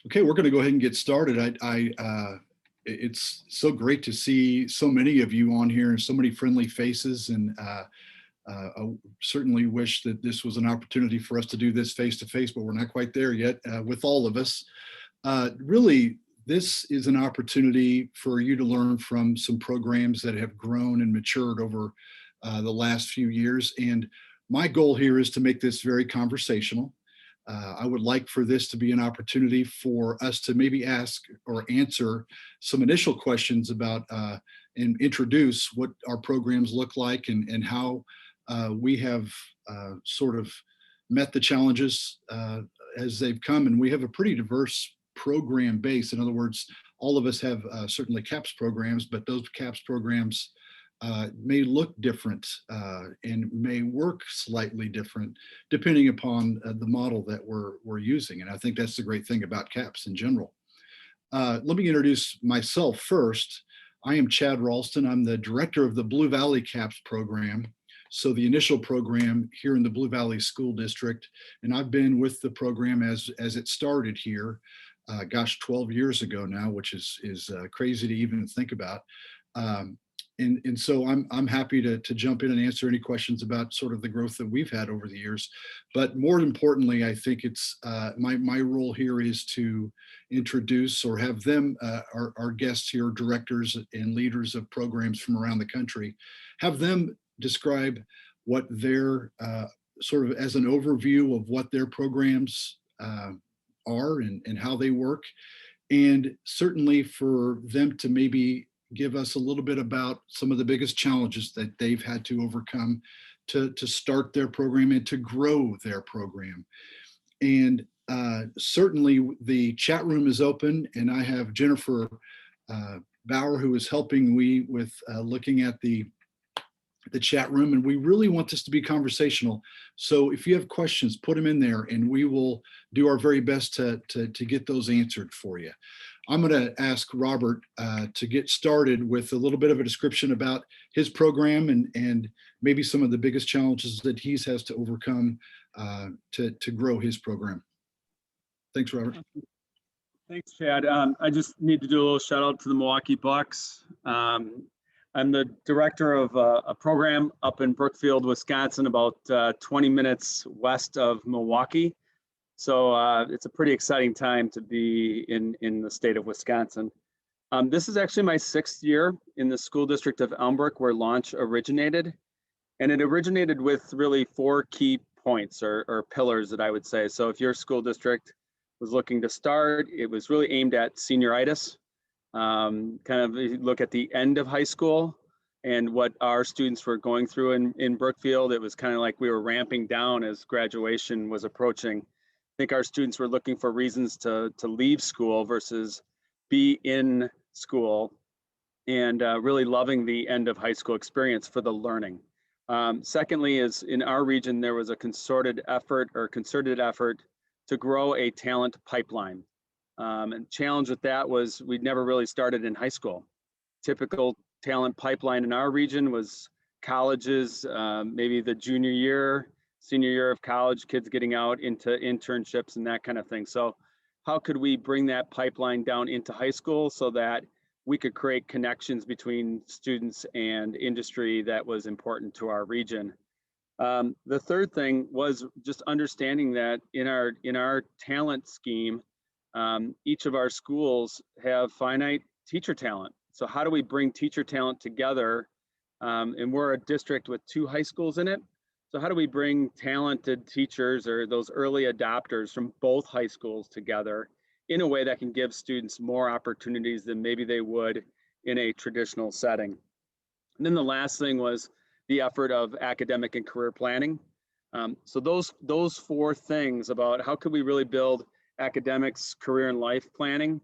Okay, we're going to go ahead and get started. It's so great to see so many of you on here and so many friendly faces. And I certainly wish that this was an opportunity for us to do this face to face, but we're not quite there yet with all of us. Really, this is an opportunity for you to learn from some programs that have grown and matured over the last few years. And my goal here is to make this very conversational. I would like for this to be an opportunity for us to maybe ask or answer some initial questions about and introduce what our programs look like and how we have sort of met the challenges as they've come. And we have a pretty diverse program base. In other words, all of us have certainly CAPS programs, but those CAPS programs may look different and may work slightly different depending upon the model that we're using. And I think that's the great thing about CAPS in general. Let me introduce myself first. I am Chad Ralston. I'm the director of the Blue Valley CAPS program. So the initial program here in the Blue Valley School District, and I've been with the program as it started here, 12 years ago now, which is crazy to even think about. And so I'm happy to jump in and answer any questions about sort of the growth that we've had over the years. But more importantly, I think it's my role here is to introduce or have them, our guests here, directors and leaders of programs from around the country, have them describe what their sort of as an overview of what their programs are and how they work. And certainly for them to maybe give us a little bit about some of the biggest challenges that they've had to overcome to start their program and to grow their program. And certainly the chat room is open, and I have Jennifer Bauer, who is helping me with looking at the chat room, and we really want this to be conversational. So if you have questions, put them in there and we will do our very best to get those answered for you. I'm going to ask Robert to get started with a little bit of a description about his program and maybe some of the biggest challenges that he has to overcome to grow his program. Thanks, Robert. Thanks, Chad. I just need to do a little shout out to the Milwaukee Bucks. I'm the director of a program up in Brookfield, Wisconsin, about 20 minutes west of Milwaukee. So it's a pretty exciting time to be in the state of Wisconsin. This is actually my 6th year in the school district of Elmbrook, where Launch originated. And it originated with really 4 key points or pillars that I would say. So if your school district was looking to start, it was really aimed at senioritis. Kind of look at the end of high school and what our students were going through in Brookfield. It was kind of like we were ramping down as graduation was approaching. I think our students were looking for reasons to leave school versus be in school, and really loving the end of high school experience for the learning. Secondly, is in our region, there was a concerted effort to grow a talent pipeline. And challenge with that was we'd never really started in high school. Typical talent pipeline in our region was colleges, maybe the junior year, senior year of college, kids getting out into internships and that kind of thing. So how could we bring that pipeline down into high school so that we could create connections between students and industry that was important to our region? The third thing was just understanding that in our talent scheme, each of our schools have finite teacher talent. So how do we bring teacher talent together? And we're a district with 2 high schools in it. So how do we bring talented teachers or those early adopters from both high schools together in a way that can give students more opportunities than maybe they would in a traditional setting? And then the last thing was the effort of academic and career planning. So those 4 things about how could we really build academics, career and life planning,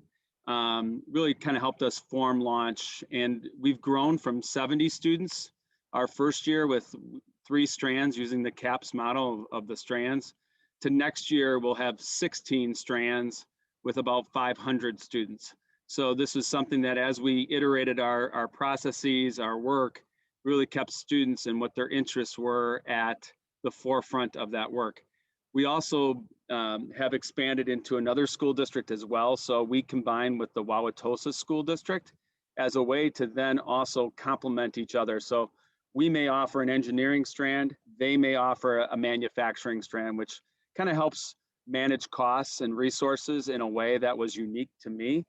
really kind of helped us form Launch. And we've grown from 70 students our first year with 3 strands using the CAPS model of the strands, to next year we'll have 16 strands with about 500 students. So this is something that as we iterated our processes, our work, really kept students and what their interests were at the forefront of that work. We also have expanded into another school district as well. So we combine with the Wauwatosa School District as a way to then also complement each other. So we may offer an engineering strand, they may offer a manufacturing strand, which kind of helps manage costs and resources in a way that was unique to me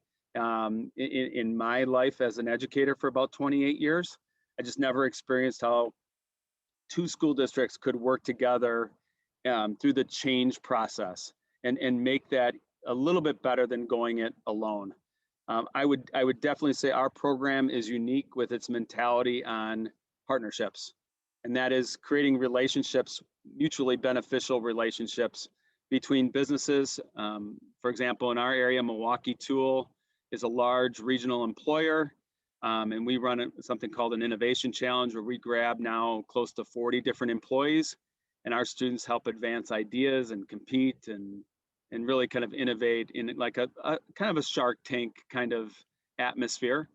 in my life as an educator for about 28 years. I just never experienced how two school districts could work together through the change process and make that a little bit better than going it alone. I would definitely say our program is unique with its mentality on partnerships, and that is creating relationships, mutually beneficial relationships between businesses. For example, in our area, Milwaukee Tool is a large regional employer, and we run something called an innovation challenge where we grab now close to 40 different employees, and our students help advance ideas and compete and really kind of innovate in like a kind of a Shark Tank kind of atmosphere,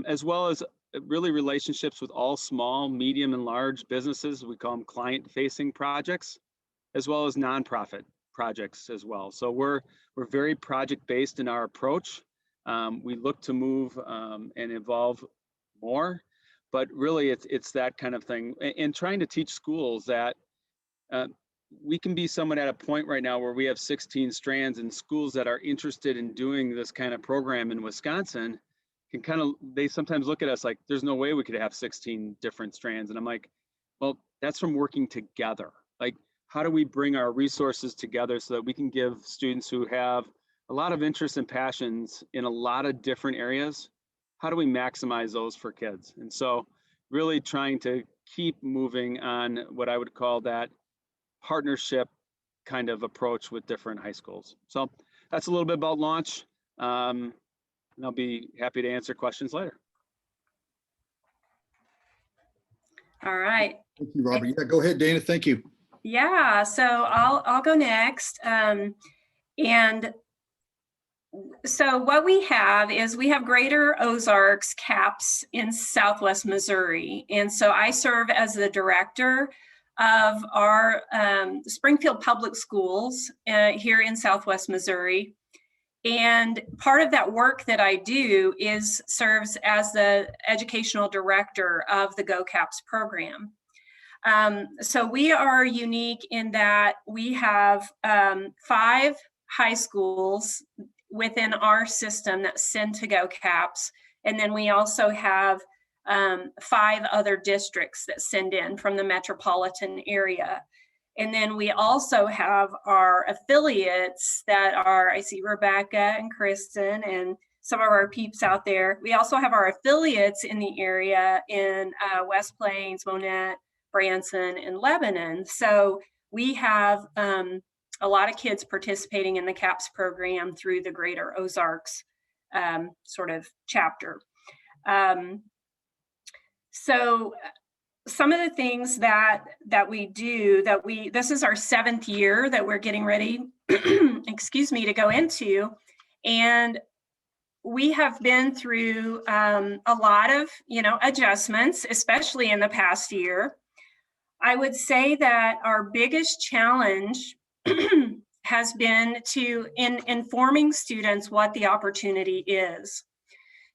as well as really relationships with all small, medium, and large businesses. We call them client-facing projects, as well as nonprofit projects as well. So we're very project-based in our approach. We look to move and evolve more, but really it's that kind of thing. And trying to teach schools that we can be somewhat at a point right now where we have 16 strands, and schools that are interested in doing this kind of program in Wisconsin can kind of, they sometimes look at us like, there's no way we could have 16 different strands. And I'm like, well, that's from working together. Like, how do we bring our resources together so that we can give students who have a lot of interests and passions in a lot of different areas, how do we maximize those for kids? And so really trying to keep moving on what I would call that partnership kind of approach with different high schools. So that's a little bit about launch. And I'll be happy to answer questions later. All right. Thank you, Robert. Yeah, go ahead, Dana. Thank you. Yeah, so I'll go next. And so what we have is we have Greater Ozarks CAPS in Southwest Missouri. And so I serve as the director of our Springfield Public Schools here in Southwest Missouri. And part of that work that I do is serves as the educational director of the Go CAPS program. So we are unique in that we have 5 high schools within our system that send to Go CAPS. And then we also have 5 other districts that send in from the metropolitan area. And then we also have our affiliates that are, I see Rebecca and Kristen and some of our peeps out there. We also have our affiliates in the area in West Plains, Monette, Branson, and Lebanon. So we have a lot of kids participating in the CAPS program through the Greater Ozarks sort of chapter. So some of the things that we do, this is our 7th year that we're getting ready, excuse me, to go into. And we have been through a lot of, adjustments, especially in the past year. I would say that our biggest challenge has been in informing students what the opportunity is.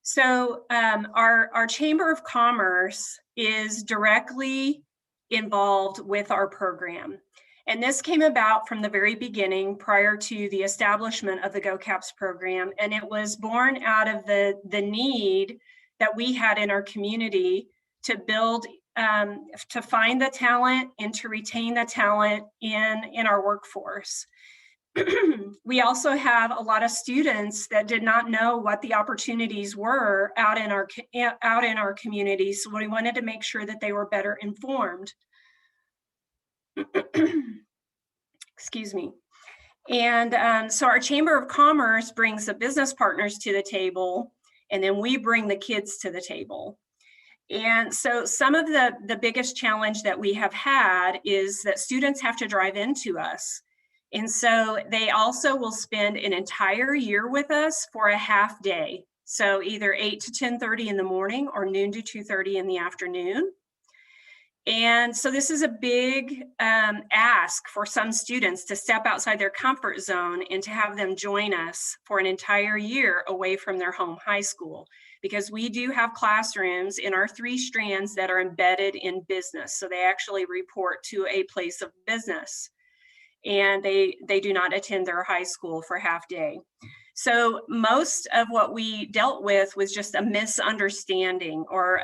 So our Chamber of Commerce is directly involved with our program. And this came about from the very beginning prior to the establishment of the Go CAPS program. And it was born out of the need that we had in our community to build, to find the talent and to retain the talent in our workforce. We also have a lot of students that did not know what the opportunities were out in our community. So we wanted to make sure that they were better informed. Excuse me. And so our Chamber of Commerce brings the business partners to the table, and then we bring the kids to the table. And so some of the biggest challenge that we have had is that students have to drive into us. And so they also will spend an entire year with us for a half day. So either 8 to 10:30 in the morning or noon to 2:30 in the afternoon. And so this is a big ask for some students to step outside their comfort zone and to have them join us for an entire year away from their home high school, because we do have classrooms in our 3 strands that are embedded in business. So they actually report to a place of business, and they do not attend their high school for half day. So most of what we dealt with was just a misunderstanding, or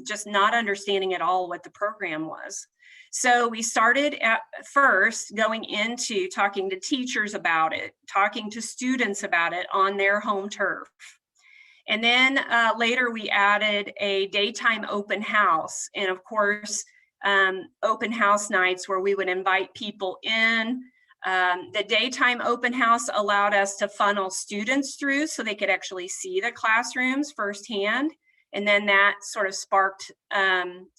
just not understanding at all what the program was. So we started at first going into talking to teachers about it, talking to students about it on their home turf. And then later we added a daytime open house, and of course, open house nights where we would invite people in. The daytime open house allowed us to funnel students through so they could actually see the classrooms firsthand. And then that sort of sparked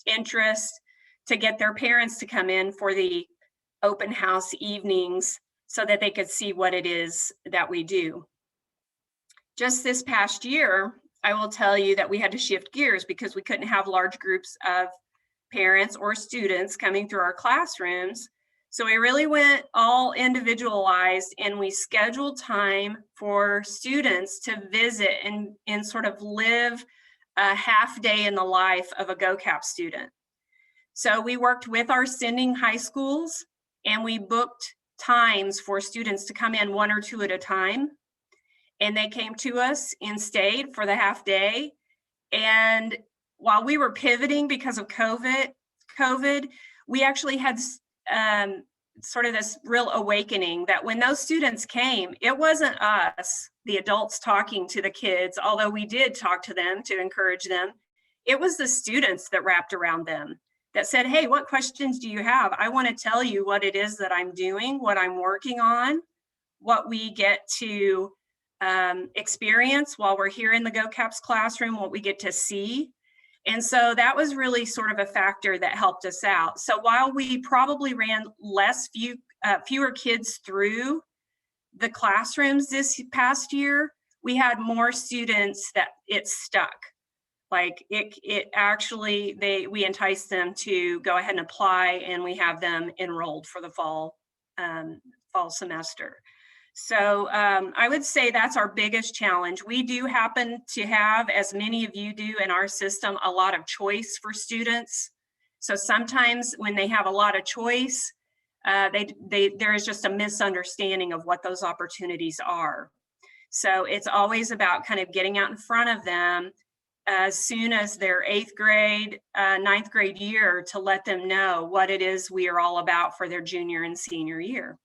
interest to get their parents to come in for the open house evenings so that they could see what it is that we do. Just this past year, I will tell you that we had to shift gears because we couldn't have large groups of parents or students coming through our classrooms. So we really went all individualized, and we scheduled time for students to visit and sort of live a half day in the life of a GoCap student. So we worked with our sending high schools, and we booked times for students to come in 1 or 2 at a time. And they came to us and stayed for the half day. And while we were pivoting because of COVID, we actually had sort of this real awakening that when those students came, it wasn't us, the adults, talking to the kids, although we did talk to them to encourage them. It was the students that wrapped around them that said, hey, what questions do you have? I want to tell you what it is that I'm doing, what I'm working on, what we get to experience while we're here in the GoCaps classroom, what we get to see. And so that was really sort of a factor that helped us out. So while we probably ran fewer kids through the classrooms this past year, we had more students that it stuck. Like it actually, we enticed them to go ahead and apply, and we have them enrolled for the fall semester. So I would say that's our biggest challenge. We do happen to have, as many of you do in our system, a lot of choice for students. So sometimes when they have a lot of choice, there is just a misunderstanding of what those opportunities are. So it's always about kind of getting out in front of them as soon as their 8th grade, 9th grade year, to let them know what it is we are all about for their junior and senior year.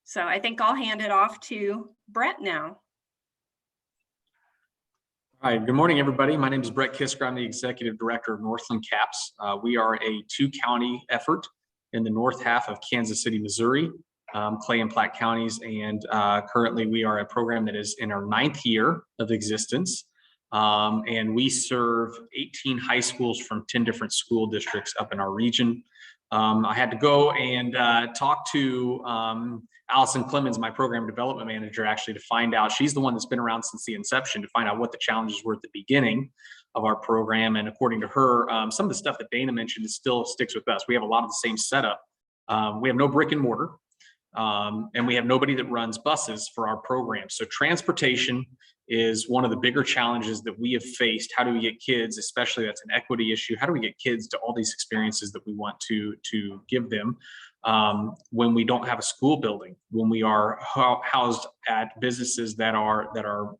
So I think I'll hand it off to Brett now. All right, good morning, everybody. My name is Brett Kisker. I'm the Executive Director of Northland CAPS. We are a 2-county effort in the north half of Kansas City, Missouri, Clay and Platte counties. And currently we are a program that is in our 9th year of existence. And we serve 18 high schools from 10 different school districts up in our region. I had to go and talk to Allison Clemens, my program development manager, actually, to find out. She's the one that's been around since the inception, to find out what the challenges were at the beginning of our program. And according to her, some of the stuff that Dana mentioned still sticks with us. We have a lot of the same setup. We have no brick and mortar, and we have nobody that runs buses for our program. So transportation is one of the bigger challenges that we have faced. How do we get kids, especially that's an equity issue, how do we get kids to all these experiences that we want to give them when we don't have a school building, when we are housed at businesses that are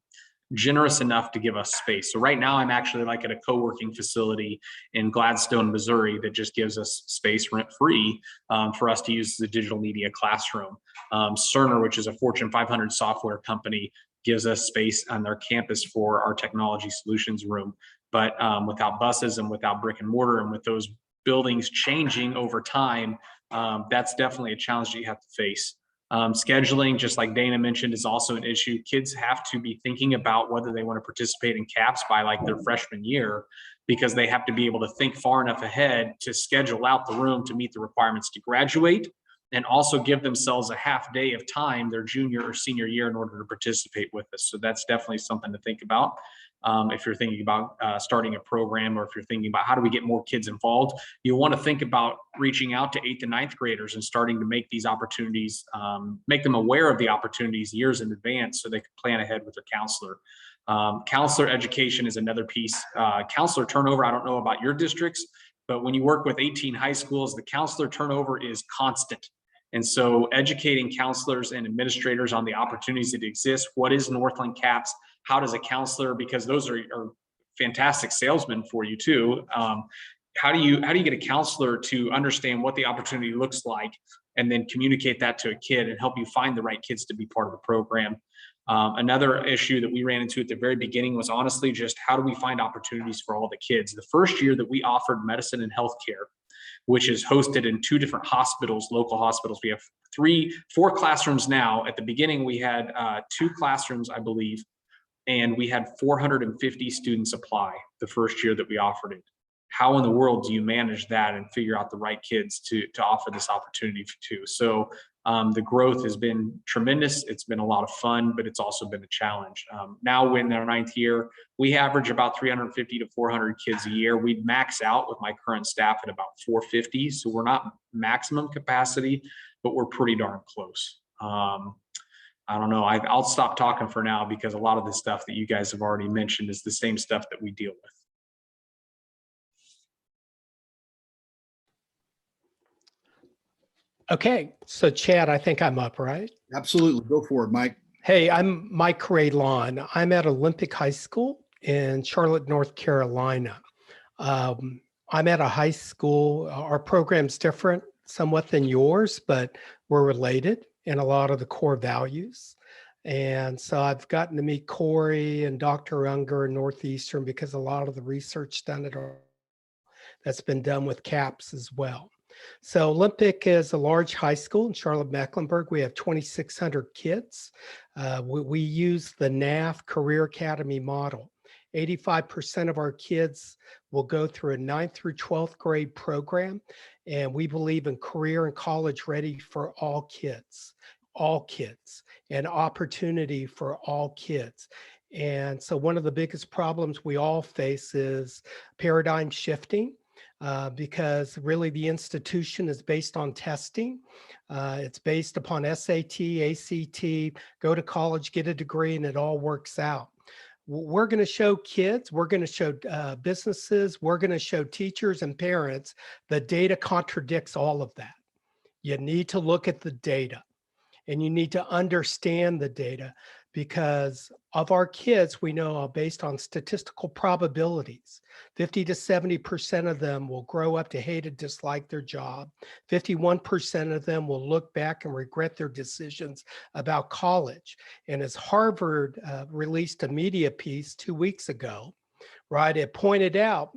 generous enough to give us space. So right now I'm actually like at a co-working facility in Gladstone, Missouri, that just gives us space rent-free for us to use as a digital media classroom. Cerner, which is a Fortune 500 software company, gives us space on their campus for our technology solutions room. But without buses and without brick and mortar, and with those buildings changing over time, that's definitely a challenge that you have to face. Scheduling, just like Dana mentioned, is also an issue. Kids have to be thinking about whether they want to participate in CAPS by like their freshman year, because they have to be able to think far enough ahead to schedule out the room to meet the requirements to graduate, and also give themselves a half day of time their junior or senior year in order to participate with us. So that's definitely something to think about. If you're thinking about starting a program, or if you're thinking about how do we get more kids involved, you want to think about reaching out to 8th and 9th graders and starting to make these opportunities, make them aware of the opportunities years in advance so they can plan ahead with their counselor. Counselor education is another piece. Counselor turnover, I don't know about your districts, but when you work with 18 high schools, the counselor turnover is constant. And so educating counselors and administrators on the opportunities that exist, what is Northland CAPS, how does a counselor, because those are fantastic salesmen for you too. How do you get a counselor to understand what the opportunity looks like and then communicate that to a kid and help you find the right kids to be part of the program? Another issue that we ran into at the very beginning was honestly just how do we find opportunities for all the kids? The first year that we offered medicine and healthcare, which is hosted in 2 different hospitals, local hospitals. We have 4 classrooms now. At the beginning, we had 2 classrooms, I believe, and we had 450 students apply the first year that we offered it. How in the world do you manage that and figure out the right kids to offer this opportunity to? So the growth has been tremendous. It's been a lot of fun, but it's also been a challenge. Now in our 9th year, we average about 350 to 400 kids a year. We max out with my current staff at about 450. So we're not maximum capacity, but we're pretty darn close. I don't know. I'll stop talking for now because a lot of the stuff that you guys have already mentioned is the same stuff that we deal with. Okay, so Chad, I think I'm up, right? Absolutely. Go for it, Mike. Hey, I'm Mike Realon. I'm at Olympic High School in Charlotte, North Carolina. I'm at a high school. Our program's different somewhat than yours, but we're related in a lot of the core values. And so I've gotten to meet Corey and Dr. Unger in Northeastern because a lot of the research done at our that's been done with CAPS as well. So Olympic is a large high school in Charlotte-Mecklenburg. We have 2,600 kids. We use the NAF Career Academy model. 85% of our kids will go through a 9th through 12th grade program, and we believe in career and college ready for all kids, and opportunity for all kids. And so one of the biggest problems we all face is paradigm shifting. Because really the institution is based on testing. It's based upon SAT, ACT, go to college, get a degree, and it all works out. We're going to show kids, we're going to show businesses, we're going to show teachers and parents the data contradicts all of that. You need to look at the data and you need to understand the data, because of our kids, we know based on statistical probabilities, 50 to 70% of them will grow up to hate and dislike their job. 51% of them will look back and regret their decisions about college. And as Harvard released a media piece 2 weeks ago, right, it pointed out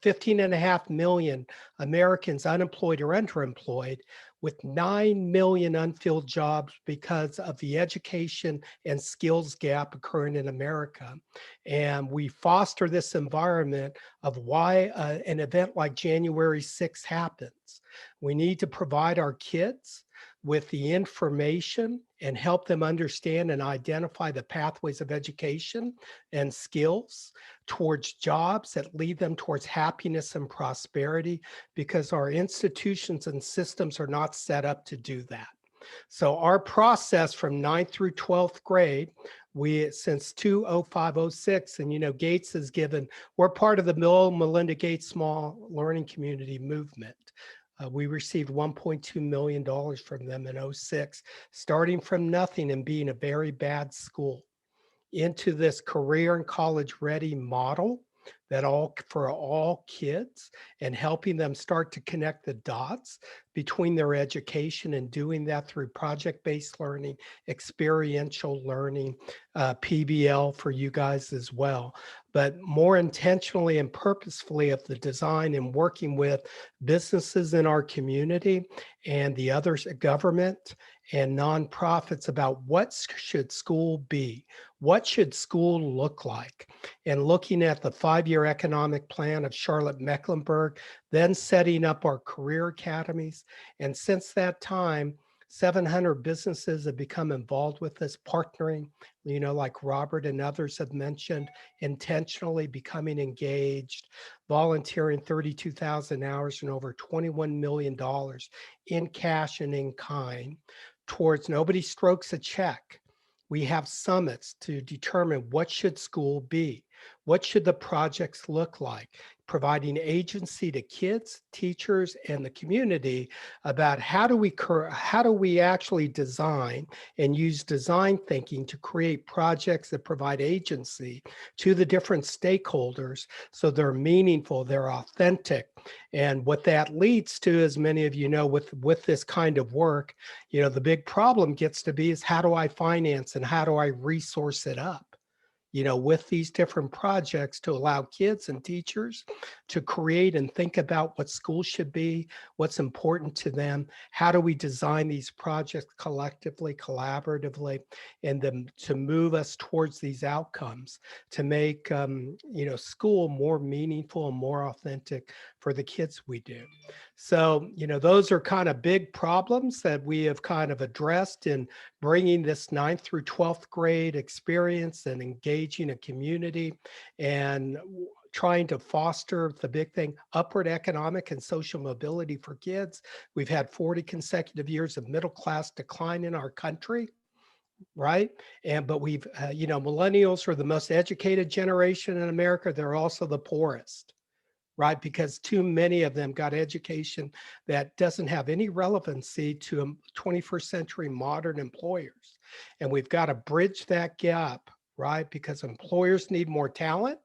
15.5 million Americans unemployed or underemployed, with 9 million unfilled jobs because of the education and skills gap occurring in America. And we foster this environment of why an event like January 6th happens. We need to provide our kids with the information and help them understand and identify the pathways of education and skills towards jobs that lead them towards happiness and prosperity, because our institutions and systems are not set up to do that. So our process from 9th through 12th grade, since 2005-06, and you know, Gates has given, we're part of the Bill Melinda Gates Small Learning Community Movement. We received $1.2 million from them in 06, starting from nothing and being a very bad school into this career and college ready model that for all kids, and helping them start to connect the dots between their education, and doing that through project-based learning, experiential learning, PBL for you guys as well. But more intentionally and purposefully of the design, and working with businesses in our community and the others, government and nonprofits, about what should school be? What should school look like? And looking at the 5-year economic plan of Charlotte-Mecklenburg, then setting up our career academies. And since that time, 700 businesses have become involved with this, partnering, like Robert and others have mentioned, intentionally becoming engaged, volunteering 32,000 hours and over $21 million in cash and in kind towards nobody strokes a check. We have summits to determine what should school be, what should the projects look like, providing agency to kids, teachers, and the community about how do we actually design and use design thinking to create projects that provide agency to the different stakeholders so they're meaningful, they're authentic. And what that leads to, as many of you know, with this kind of work, the big problem gets to be is how do I finance and how do I resource it up? With these different projects to allow kids and teachers to create and think about what school should be, what's important to them, how do we design these projects collectively, collaboratively, and then to move us towards these outcomes, to make school more meaningful and more authentic for the kids we do. So, those are kind of big problems that we have kind of addressed in bringing this 9th through 12th grade experience and engaging a community and trying to foster the big thing, upward economic and social mobility for kids. We've had 40 consecutive years of middle class decline in our country, right? But we've, millennials are the most educated generation in America. They're also the poorest, right? Because too many of them got education that doesn't have any relevancy to 21st century modern employers. And we've got to bridge that gap, right? Because employers need more talent,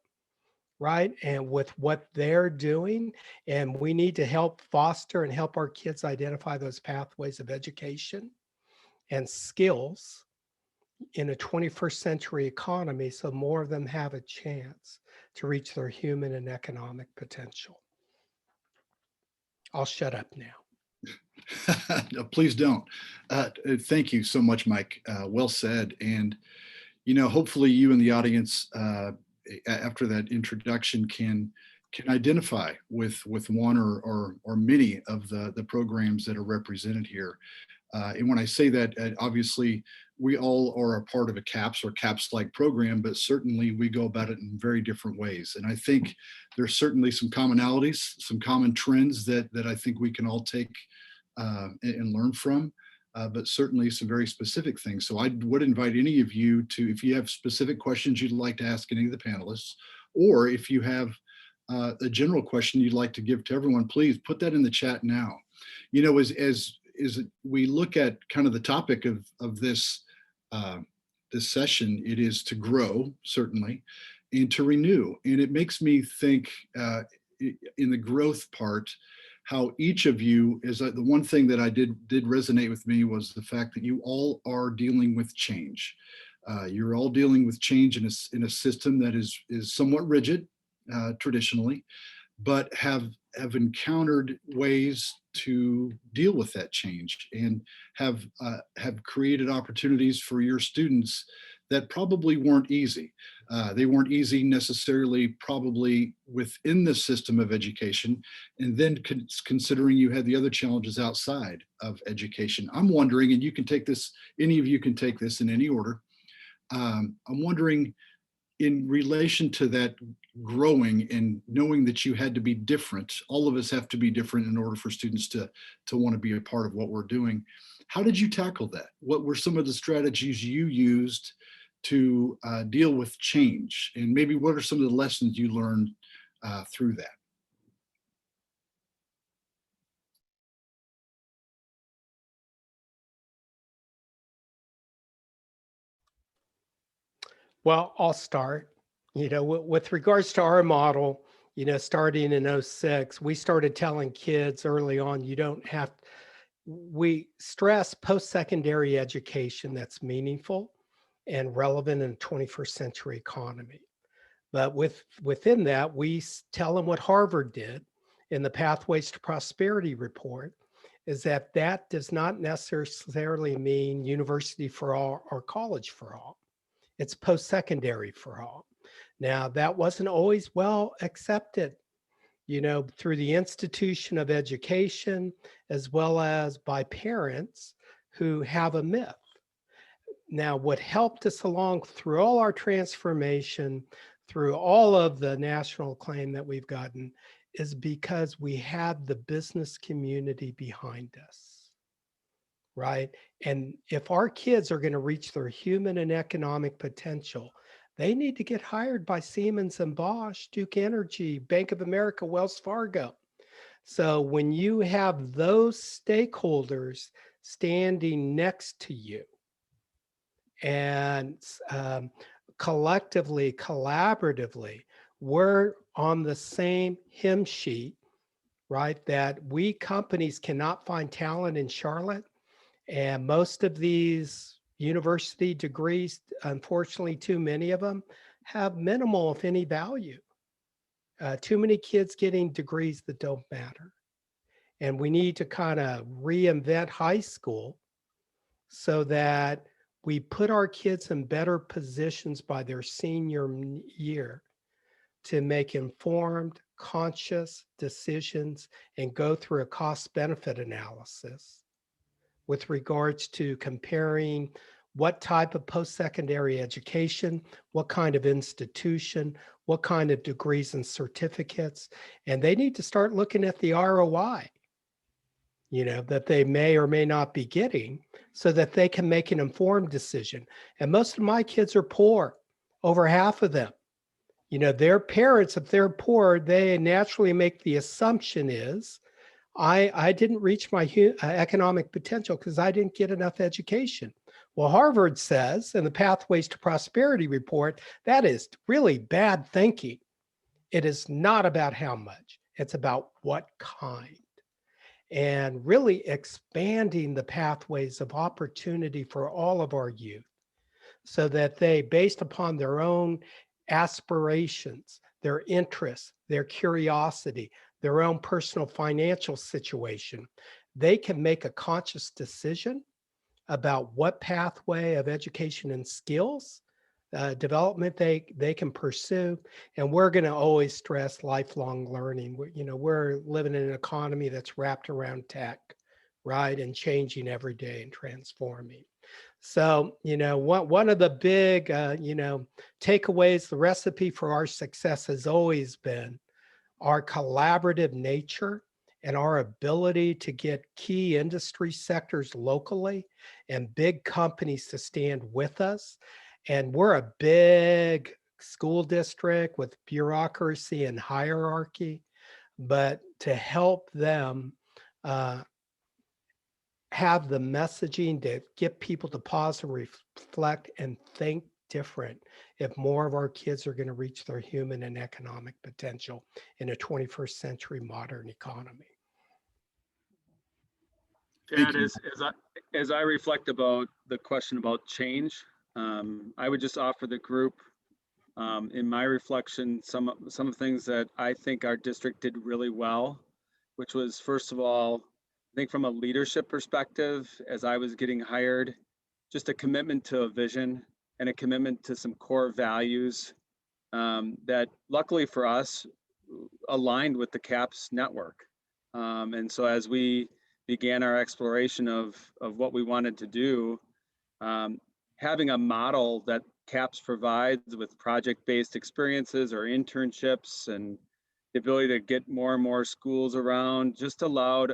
right? And with what they're doing, and we need to help foster and help our kids identify those pathways of education and skills in a 21st century economy so more of them have a chance to reach their human and economic potential. I'll shut up now. No, please don't. Thank you so much, Mike. Well said. And, hopefully you in the audience, after that introduction can identify with one or many of the programs that are represented here. And when I say that, obviously we all are a part of a CAPS or CAPS-like program, but certainly we go about it in very different ways. And I think there's certainly some commonalities, some common trends that I think we can all take and learn from, but certainly some very specific things. So I would invite any of you to, if you have specific questions you'd like to ask any of the panelists, or if you have a general question you'd like to give to everyone, please put that in the chat now. As we look at kind of the topic of this session, it is to grow, certainly, and to renew. And it makes me think in the growth part, how each of you is the one thing that I did resonate with me was the fact that you all are dealing with change. You're all dealing with change in a system that is somewhat rigid traditionally, but have encountered ways to deal with that change and have created opportunities for your students that probably weren't easy. They weren't easy necessarily probably within the system of education, and then considering you had the other challenges outside of education. I'm wondering, and you can take this, any of you can take this in any order. I'm wondering, in relation to that growing and knowing that you had to be different, all of us have to be different in order for students to want to be a part of what we're doing. How did you tackle that? What were some of the strategies you used to deal with change? And maybe what are some of the lessons you learned through that? Well, I'll start. With regards to our model, starting in 2006, we started telling kids early on, we stress post-secondary education that's meaningful and relevant in the 21st century economy. But within that, we tell them what Harvard did in the Pathways to Prosperity report, is that does not necessarily mean university for all or college for all. It's post-secondary for all. Now, that wasn't always well accepted, through the institution of education, as well as by parents who have a myth. Now, what helped us along through all our transformation, through all of the national acclaim that we've gotten, is because we had the business community behind us, right? And if our kids are going to reach their human and economic potential, they need to get hired by Siemens and Bosch, Duke Energy, Bank of America, Wells Fargo. So when you have those stakeholders standing next to you and collectively, collaboratively, we're on the same hymn sheet, right? That we companies cannot find talent in Charlotte. And most of these university degrees, unfortunately, too many of them have minimal, if any, value. Too many kids getting degrees that don't matter. And we need to kind of reinvent high school so that we put our kids in better positions by their senior year to make informed, conscious decisions and go through a cost-benefit analysis with regards to comparing what type of post-secondary education, what kind of institution, what kind of degrees and certificates, and they need to start looking at the ROI, that they may or may not be getting so that they can make an informed decision. And most of my kids are poor, over half of them. Their parents, if they're poor, they naturally make the assumption is, I didn't reach my economic potential because I didn't get enough education. Well, Harvard says in the Pathways to Prosperity report, that is really bad thinking. It is not about how much, it's about what kind. And really expanding the pathways of opportunity for all of our youth so that they, based upon their own aspirations, their interests, their curiosity, their own personal financial situation, they can make a conscious decision about what pathway of education and skills development they can pursue. And we're going to always stress lifelong learning. We're living in an economy that's wrapped around tech, right? And changing every day and transforming. So, one of the big, takeaways, the recipe for our success has always been our collaborative nature and our ability to get key industry sectors locally and big companies to stand with us. And we're a big school district with bureaucracy and hierarchy, but to help them have the messaging to get people to pause and reflect and think different if more of our kids are going to reach their human and economic potential in a 21st century modern economy. Chad, as I reflect about the question about change, I would just offer the group, in my reflection, some of the things that I think our district did really well, which was, first of all, I think from a leadership perspective, as I was getting hired, just a commitment to a vision and a commitment to some core values that luckily for us aligned with the CAPS network. And so as we began our exploration of what we wanted to do, having a model that CAPS provides with project-based experiences or internships and the ability to get more and more schools around just allowed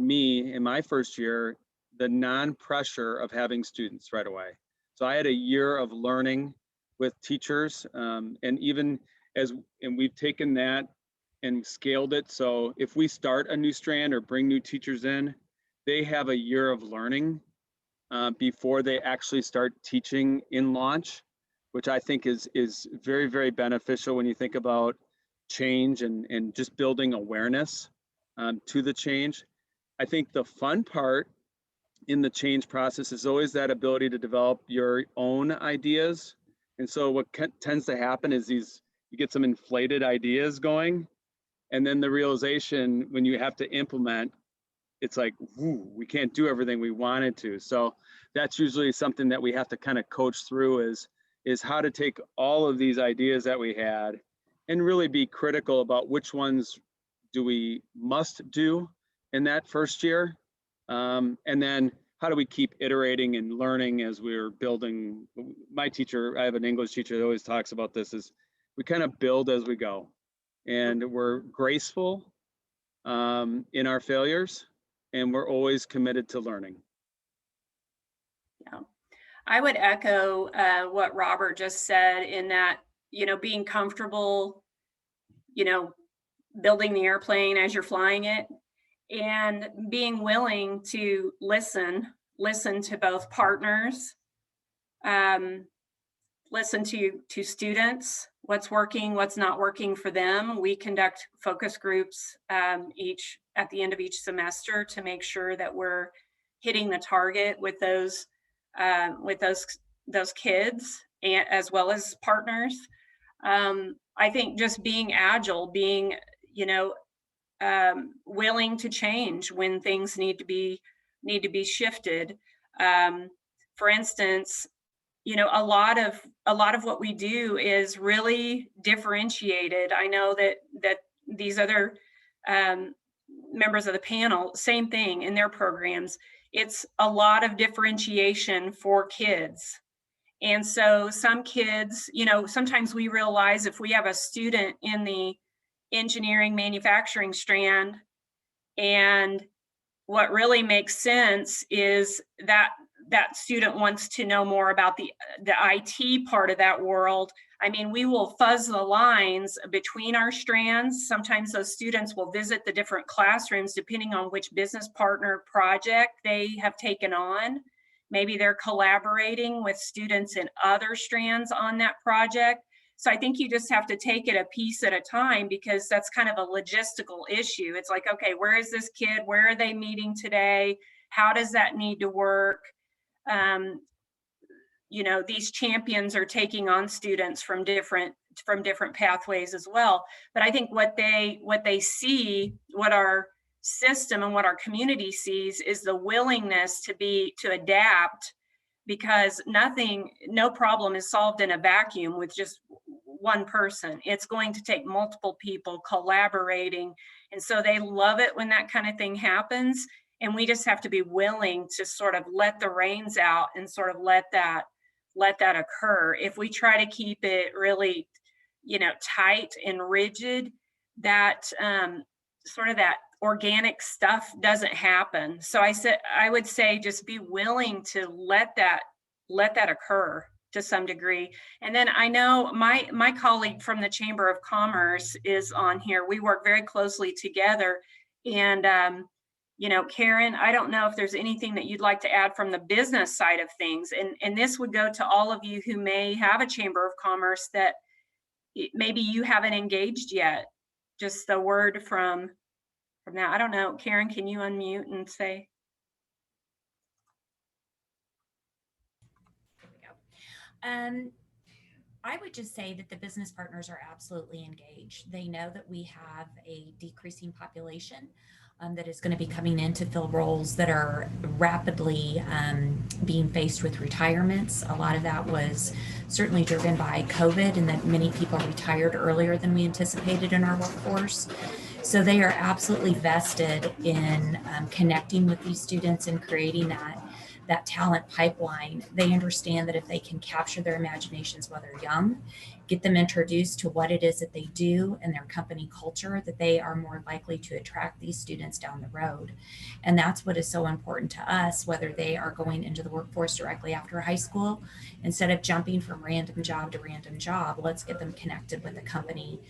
me in my first year the non-pressure of having students right away. So I had a year of learning with teachers, and we've taken that and scaled it. So if we start a new strand or bring new teachers in, they have a year of learning before they actually start teaching in launch, which I think is very, very beneficial when you think about change and just building awareness to the change. I think the fun part in the change process is always that ability to develop your own ideas. And so what tends to happen is you get some inflated ideas going, and then the realization when you have to implement, it's like, whoo, we can't do everything we wanted to. So that's usually something that we have to kind of coach through is how to take all of these ideas that we had and really be critical about which ones do we must do in that first year. And then how do we keep iterating and learning as we're building? My teacher, I have an English teacher that always talks about this, is we kind of build as we go, and we're graceful in our failures, and we're always committed to learning. Yeah, I would echo what Robert just said in that, being comfortable, building the airplane as you're flying it, and being willing to listen to both partners, listen to students, what's working, what's not working for them. We conduct focus groups each at the end of each semester to make sure that we're hitting the target with those kids, and as well as partners. I think just being agile, being willing to change when things need to be shifted. For instance, a lot of what we do is really differentiated. I know that these other members of the panel, same thing in their programs. It's a lot of differentiation for kids. And so some kids, sometimes we realize if we have a student in the engineering manufacturing strand, and what really makes sense is that student wants to know more about the IT part of that world. I mean, we will fuzz the lines between our strands. Sometimes those students will visit the different classrooms depending on which business partner project they have taken on. Maybe they're collaborating with students in other strands on that project. So I think you just have to take it a piece at a time, because that's kind of a logistical issue. It's like, okay, where is this kid? Where are they meeting today? How does that need to work? These champions are taking on students from different pathways as well. But I think what they see, what our system and what our community sees, is the willingness to adapt, because no problem is solved in a vacuum with just one person. It's going to take multiple people collaborating. And so they love it when that kind of thing happens. And we just have to be willing to sort of let the reins out and sort of let that occur. If we try to keep it really, tight and rigid, that sort of that organic stuff doesn't happen. So I would say just be willing to let that occur to some degree. And then I know my colleague from the Chamber of Commerce is on here. We work very closely together. And Karen, I don't know if there's anything that you'd like to add from the business side of things. And this would go to all of you who may have a Chamber of Commerce that maybe you haven't engaged yet. Just the word from that. I don't know. Karen, can you unmute and say? There we go. I would just say that the business partners are absolutely engaged. They know that we have a decreasing population that is going to be coming in to fill roles that are rapidly being faced with retirements. A lot of that was certainly driven by COVID, and that many people retired earlier than we anticipated in our workforce. So they are absolutely vested in connecting with these students and creating that talent pipeline. They understand that if they can capture their imaginations while they're young, get them introduced to what it is that they do and their company culture, that they are more likely to attract these students down the road. And that's what is so important to us, whether they are going into the workforce directly after high school. Instead of jumping from random job to random job, let's get them connected with a company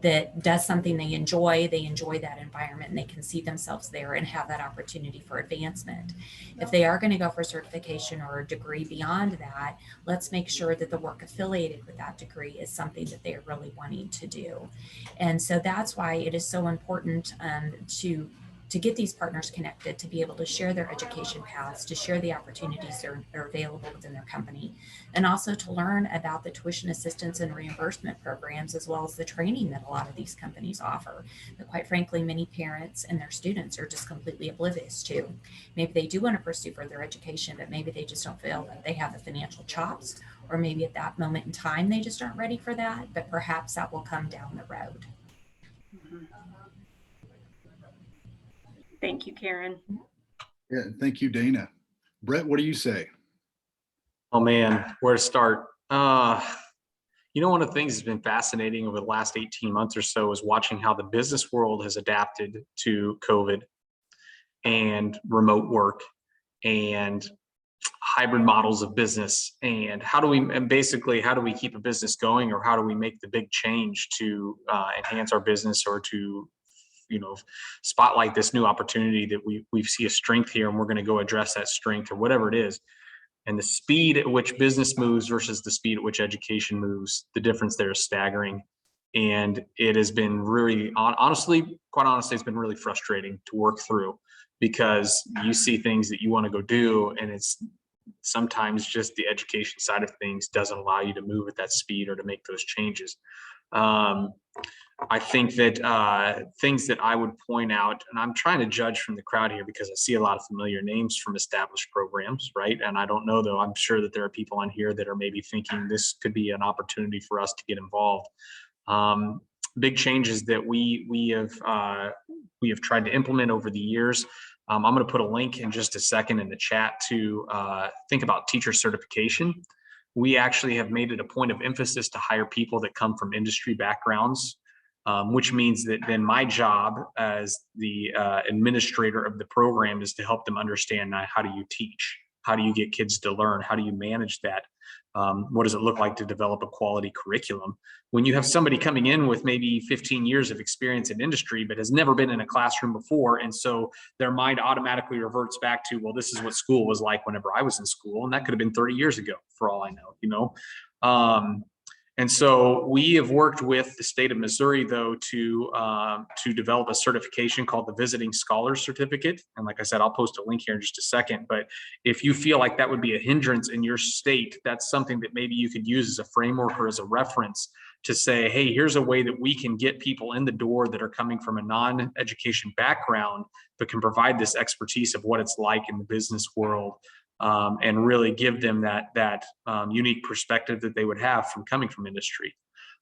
that does something they enjoy that environment, and they can see themselves there and have that opportunity for advancement. If they are going to go for certification or a degree beyond that, let's make sure that the work affiliated with that degree is something that they are really wanting to do. And so that's why it is so important to get these partners connected, to be able to share their education paths, to share the opportunities that are available within their company, and also to learn about the tuition assistance and reimbursement programs, as well as the training that a lot of these companies offer, that quite frankly, many parents and their students are just completely oblivious to. Maybe they do want to pursue further education, but maybe they just don't feel that they have the financial chops, or maybe at that moment in time, they just aren't ready for that, but perhaps that will come down the road. Mm-hmm. Thank you, Karen. Yeah, thank you, Dana. Brett, what do you say? Oh man, where to start? One of the things that's been fascinating over the last 18 months or so is watching how the business world has adapted to COVID and remote work and hybrid models of business, and how do we keep a business going, or how do we make the big change to enhance our business, or to spotlight this new opportunity that we see a strength here, and we're going to go address that strength, or whatever it is. And the speed at which business moves versus the speed at which education moves, the difference there is staggering. And it has been really, quite honestly, it's been really frustrating to work through, because you see things that you want to go do, and it's sometimes just the education side of things doesn't allow you to move at that speed or to make those changes. I think that things that I would point out, and I'm trying to judge from the crowd here because I see a lot of familiar names from established programs, right? And I don't know, though, I'm sure that there are people on here that are maybe thinking this could be an opportunity for us to get involved. Big changes that we have tried to implement over the years. I'm going to put a link in just a second in the chat to think about teacher certification. We actually have made it a point of emphasis to hire people that come from industry backgrounds, which means that then my job as the administrator of the program is to help them understand how do you teach? How do you get kids to learn? How do you manage that? What does it look like to develop a quality curriculum? When you have somebody coming in with maybe 15 years of experience in industry, but has never been in a classroom before, and so their mind automatically reverts back to, well, this is what school was like whenever I was in school, and that could have been 30 years ago, for all I know, And so we have worked with the state of Missouri, though, to develop a certification called the Visiting Scholar Certificate. And like I said, I'll post a link here in just a second. But if you feel like that would be a hindrance in your state, that's something that maybe you could use as a framework or as a reference to say, hey, here's a way that we can get people in the door that are coming from a non-education background, but can provide this expertise of what it's like in the business world. And really give them that unique perspective that they would have from coming from industry.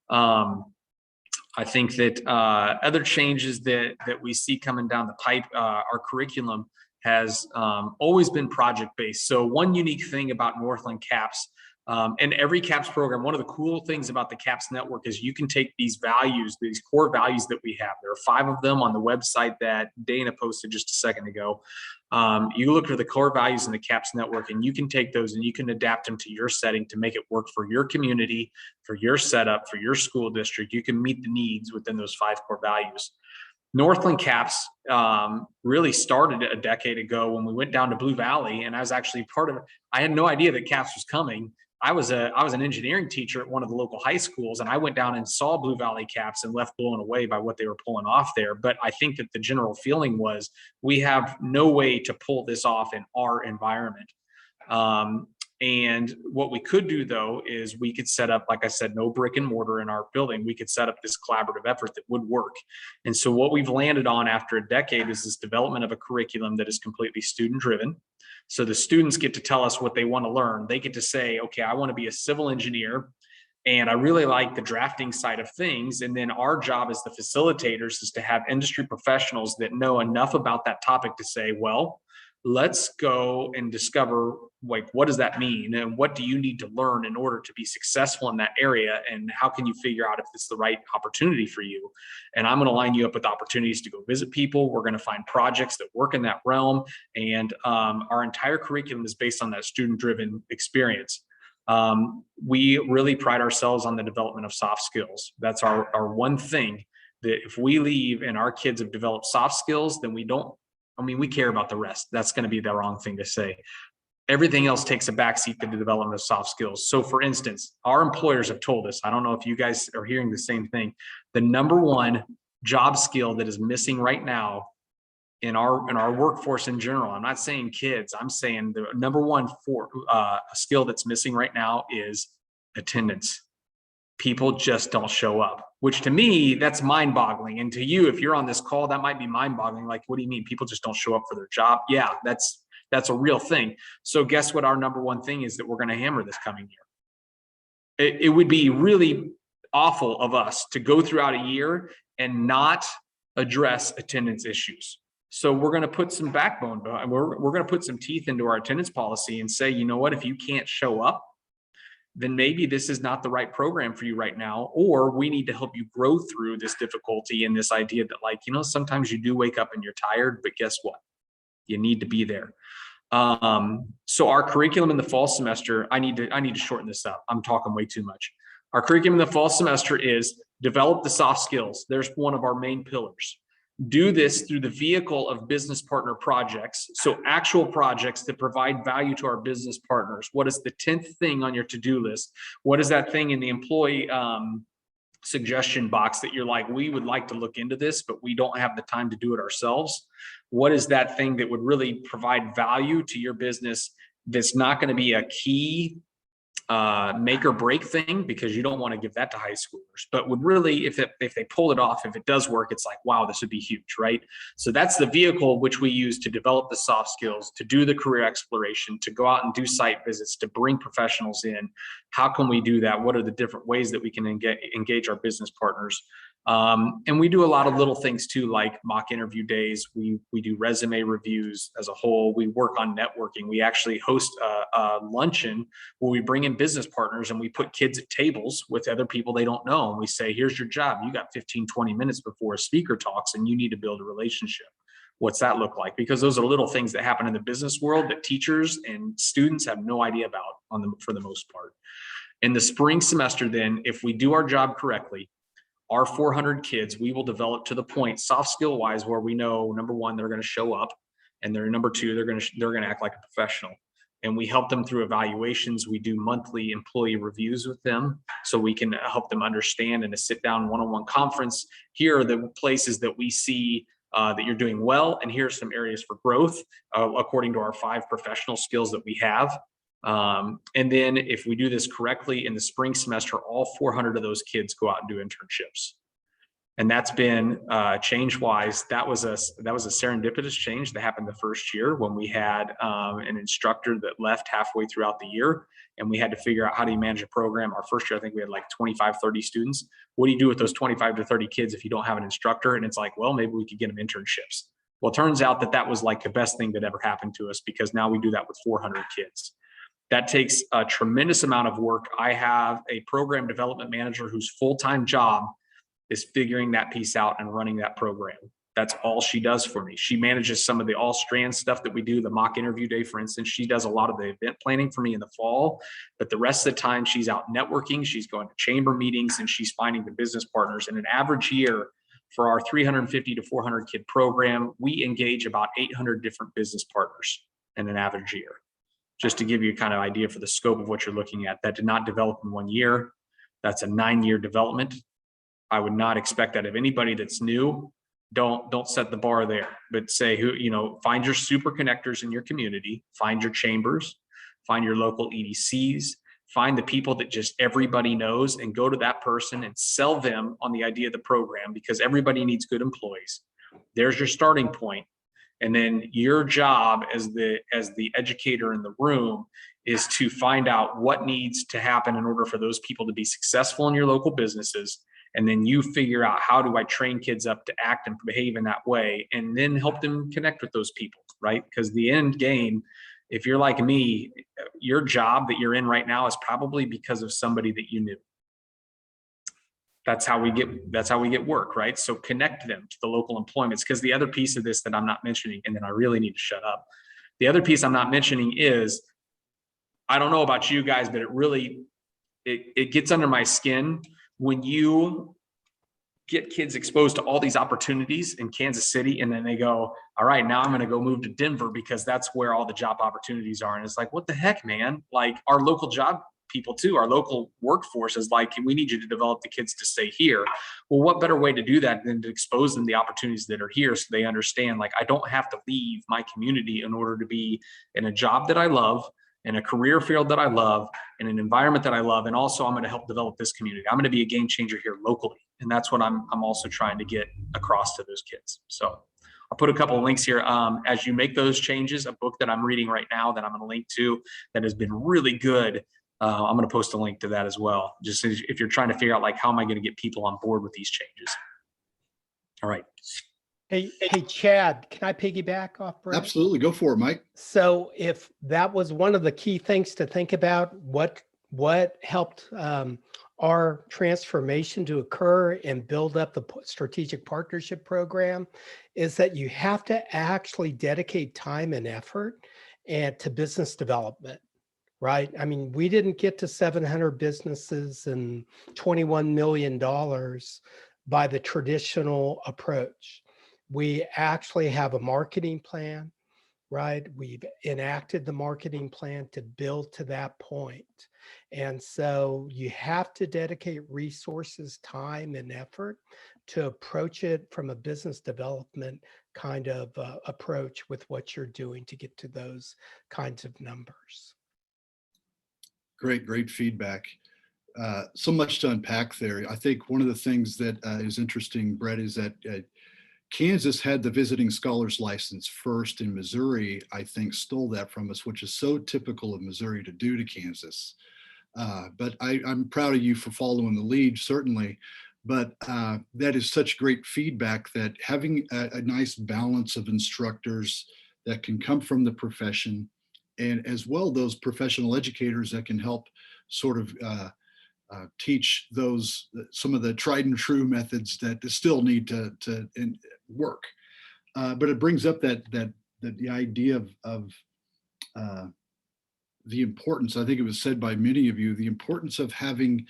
I think that other changes that we see coming down the pipe, our curriculum has always been project-based. So one unique thing about Northland CAPS, and every CAPS program, one of the cool things about the CAPS network is you can take these values, these core values that we have. There are 5 of them on the website that Dana posted just a second ago. You look for the core values in the CAPS network, and you can take those and you can adapt them to your setting to make it work for your community, for your setup, for your school district. You can meet the needs within those 5 core values. Northland CAPS really started a decade ago when we went down to Blue Valley, and I was actually part of it. I had no idea that CAPS was coming. I was an engineering teacher at one of the local high schools, and I went down and saw Blue Valley CAPS and left blown away by what they were pulling off there. But I think that the general feeling was we have no way to pull this off in our environment. And what we could do, though, is we could set up, like I said, no brick and mortar in our building. We could set up this collaborative effort that would work. And so what we've landed on after a decade is this development of a curriculum that is completely student driven. So the students get to tell us what they want to learn. They get to say, okay, I want to be a civil engineer, and I really like the drafting side of things. And then our job as the facilitators is to have industry professionals that know enough about that topic to say, well, let's go and discover, like, what does that mean? And what do you need to learn in order to be successful in that area? And how can you figure out if it's the right opportunity for you? And I'm going to line you up with opportunities to go visit people. We're going to find projects that work in that realm. And our entire curriculum is based on that student-driven experience. We really pride ourselves on the development of soft skills. That's our one thing, that if we leave and our kids have developed soft skills, then we care about the rest. That's going to be the wrong thing to say. Everything else takes a backseat to the development of soft skills. So for instance, our employers have told us, I don't know if you guys are hearing the same thing, the number one job skill that is missing right now in our workforce in general, I'm not saying kids, I'm saying the number one skill that's missing right now is attendance. People just don't show up, which to me, that's mind-boggling. And to you, if you're on this call, that might be mind-boggling. Like, what do you mean people just don't show up for their job? Yeah, that's a real thing. So guess what our number one thing is that we're going to hammer this coming year? It would be really awful of us to go throughout a year and not address attendance issues. So we're going to put some backbone, and we're going to put some teeth into our attendance policy and say, you know what, if you can't show up, then maybe this is not the right program for you right now, or we need to help you grow through this difficulty and this idea that, like, you know, sometimes you do wake up and you're tired, but guess what? You need to be there. So our curriculum in the fall semester, I need to shorten this up. I'm talking way too much. Our curriculum in the fall semester is develop the soft skills. There's one of our main pillars. Do this through the vehicle of business partner projects. So actual projects that provide value to our business partners. What is the 10th thing on your to-do list? What is that thing in the employee suggestion box that you're like, we would like to look into this, but we don't have the time to do it ourselves? What is that thing that would really provide value to your business that's not going to be a key make or break thing, because you don't want to give that to high schoolers, but would really, if they pull it off, if it does work, it's like, wow, this would be huge, right? So that's the vehicle which we use to develop the soft skills, to do the career exploration, to go out and do site visits, to bring professionals in. How can we do that? What are the different ways that we can engage our business partners? And we do a lot of little things too, like mock interview days. We do resume reviews as a whole. We work on networking. We actually host a luncheon where we bring in business partners and we put kids at tables with other people they don't know. And we say, here's your job. You got 15, 20 minutes before a speaker talks and you need to build a relationship. What's that look like? Because those are little things that happen in the business world that teachers and students have no idea about for the most part. In the spring semester, then, if we do our job correctly, our 400 kids, we will develop to the point, soft skill wise, where we know, number one, they're going to show up, and number two, they're going to act like a professional. And we help them through evaluations. We do monthly employee reviews with them so we can help them understand in a sit down one-on-one conference. Here are the places that we see that you're doing well, and here are some areas for growth according to our 5 professional skills that we have. And then if we do this correctly in the spring semester, all 400 of those kids go out and do internships. And that's been change wise. That was a serendipitous change that happened the first year when we had an instructor that left halfway throughout the year, and we had to figure out how do you manage a program. Our first year, I think we had like 25, 30 students. What do you do with those 25 to 30 kids if you don't have an instructor? And it's like, well, maybe we could get them internships. Well, it turns out that was like the best thing that ever happened to us, because now we do that with 400 kids. That takes a tremendous amount of work. I have a program development manager whose full-time job is figuring that piece out and running that program. That's all she does for me. She manages some of the all strand stuff that we do, the mock interview day, for instance. She does a lot of the event planning for me in the fall, but the rest of the time she's out networking, she's going to chamber meetings, and she's finding the business partners. In an average year for our 350 to 400 kid program, we engage about 800 different business partners in an average year. Just to give you a kind of idea for the scope of what you're looking at. That did not develop in 1 year. That's a 9-year development. I would not expect that of anybody that's new. Don't set the bar there, but say find your super connectors in your community, find your chambers, find your local EDCs, find the people that just everybody knows, and go to that person and sell them on the idea of the program, because everybody needs good employees. There's your starting point. And then your job as the educator in the room is to find out what needs to happen in order for those people to be successful in your local businesses. And then you figure out, how do I train kids up to act and behave in that way, and then help them connect with those people, right? Because the end game, if you're like me, your job that you're in right now is probably because of somebody that you knew. That's how we get work, right? So connect them to the local employments, because the other piece of this that I'm not mentioning, and then I really need to shut up. The other piece I'm not mentioning is, I don't know about you guys, but it gets under my skin when you get kids exposed to all these opportunities in Kansas City, and then they go, all right, now I'm going to go move to Denver because that's where all the job opportunities are. And it's like, what the heck, man? Like, our local job people too, our local workforce is like, we need you to develop the kids to stay here. Well, what better way to do that than to expose them the opportunities that are here, so they understand, like, I don't have to leave my community in order to be in a job that I love, in a career field that I love, in an environment that I love. And also, I'm going to help develop this community. I'm going to be a game changer here locally. And that's what I'm also trying to get across to those kids. So I'll put a couple of links here. As you make those changes, a book that I'm reading right now that I'm going to link to that has been really good. I'm going to post a link to that as well, just if you're trying to figure out, like, how am I going to get people on board with these changes? All right. Hey, Chad, can I piggyback off Brett? Absolutely. Go for it, Mike. So if that was one of the key things to think about, what helped our transformation to occur and build up the strategic partnership program is that you have to actually dedicate time and effort and to business development, right? I mean, we didn't get to 700 businesses and $21 million by the traditional approach. We actually have a marketing plan, right? We've enacted the marketing plan to build to that point. And so you have to dedicate resources, time, and effort to approach it from a business development kind of approach with what you're doing to get to those kinds of numbers. Great feedback. So much to unpack there. I think one of the things that is interesting, Brett, is that Kansas had the visiting scholars license first, in Missouri, I think, stole that from us, which is so typical of Missouri to do to Kansas. But I'm proud of you for following the lead, certainly. But that is such great feedback, that having a nice balance of instructors that can come from the profession, and as well those professional educators that can help sort of teach those some of the tried and true methods that still need to work. But it brings up that the idea of the importance, I think it was said by many of you, the importance of having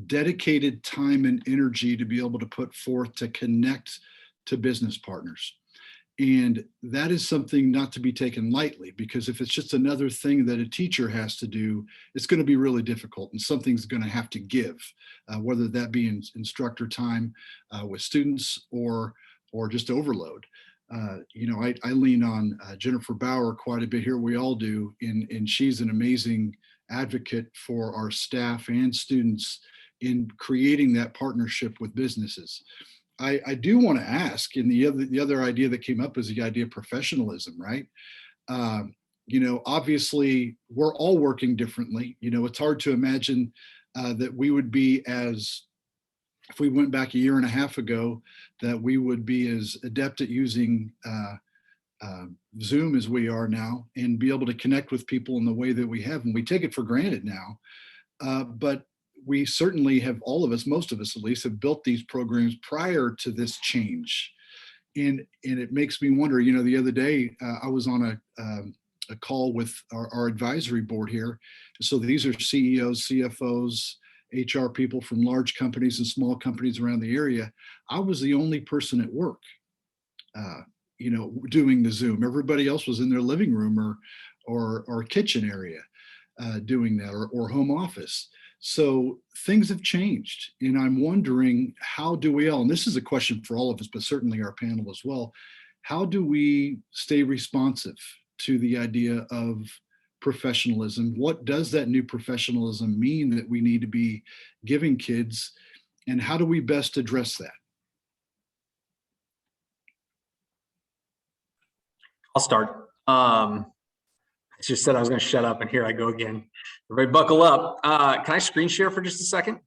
dedicated time and energy to be able to put forth to connect to business partners. And that is something not to be taken lightly, because if it's just another thing that a teacher has to do, it's going to be really difficult, and something's going to have to give, whether that be in instructor time with students or just overload. I lean on Jennifer Bauer quite a bit here. We all do, and she's an amazing advocate for our staff and students in creating that partnership with businesses. I do want to ask, and the other idea that came up is the idea of professionalism, right? Obviously we're all working differently. It's hard to imagine that we would be if we went back a year and a half ago, that we would be as adept at using Zoom as we are now, and be able to connect with people in the way that we have. And we take it for granted now. But we certainly have, all of us, most of us at least, have built these programs prior to this change. And it makes me wonder, the other day I was on a call with our advisory board here. So these are CEOs, CFOs, HR people from large companies and small companies around the area. I was the only person at work, doing the Zoom. Everybody else was in their living room or kitchen area doing that, or home office. So things have changed, and I'm wondering, how do we all, and this is a question for all of us, but certainly our panel as well, how do we stay responsive to the idea of professionalism? What does that new professionalism mean that we need to be giving kids, and how do we best address that? I'll start. I just said I was going to shut up, and here I go again. Everybody buckle up. Can I screen share for just a second?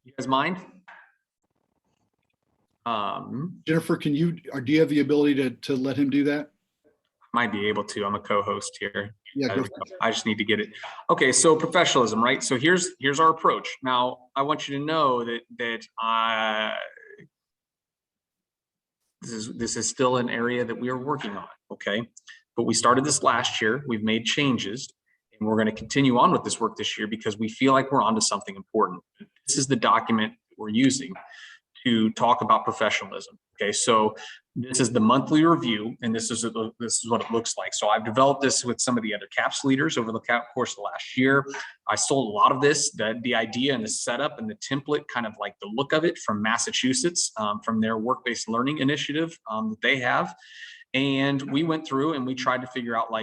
You guys mind? Jennifer, do you have the ability to let him do that? Might be able to. I'm a co-host here. Yeah, go. I just need to get it. Okay, so professionalism, right? So here's our approach. Now, I want you to know that this is still an area that we are working on. Okay, but we started this last year. We've made changes, and we're going to continue on with this work this year because we feel like we're onto something important. This is the document we're using to talk about professionalism. Okay, so this is the monthly review, and this is what it looks like. So I've developed this with some of the other CAPS leaders over the course of the last year. I stole a lot of this, the idea and the setup and the template, kind of like the look of it, from Massachusetts, from their work-based learning initiative that they have. And we went through and we tried to figure out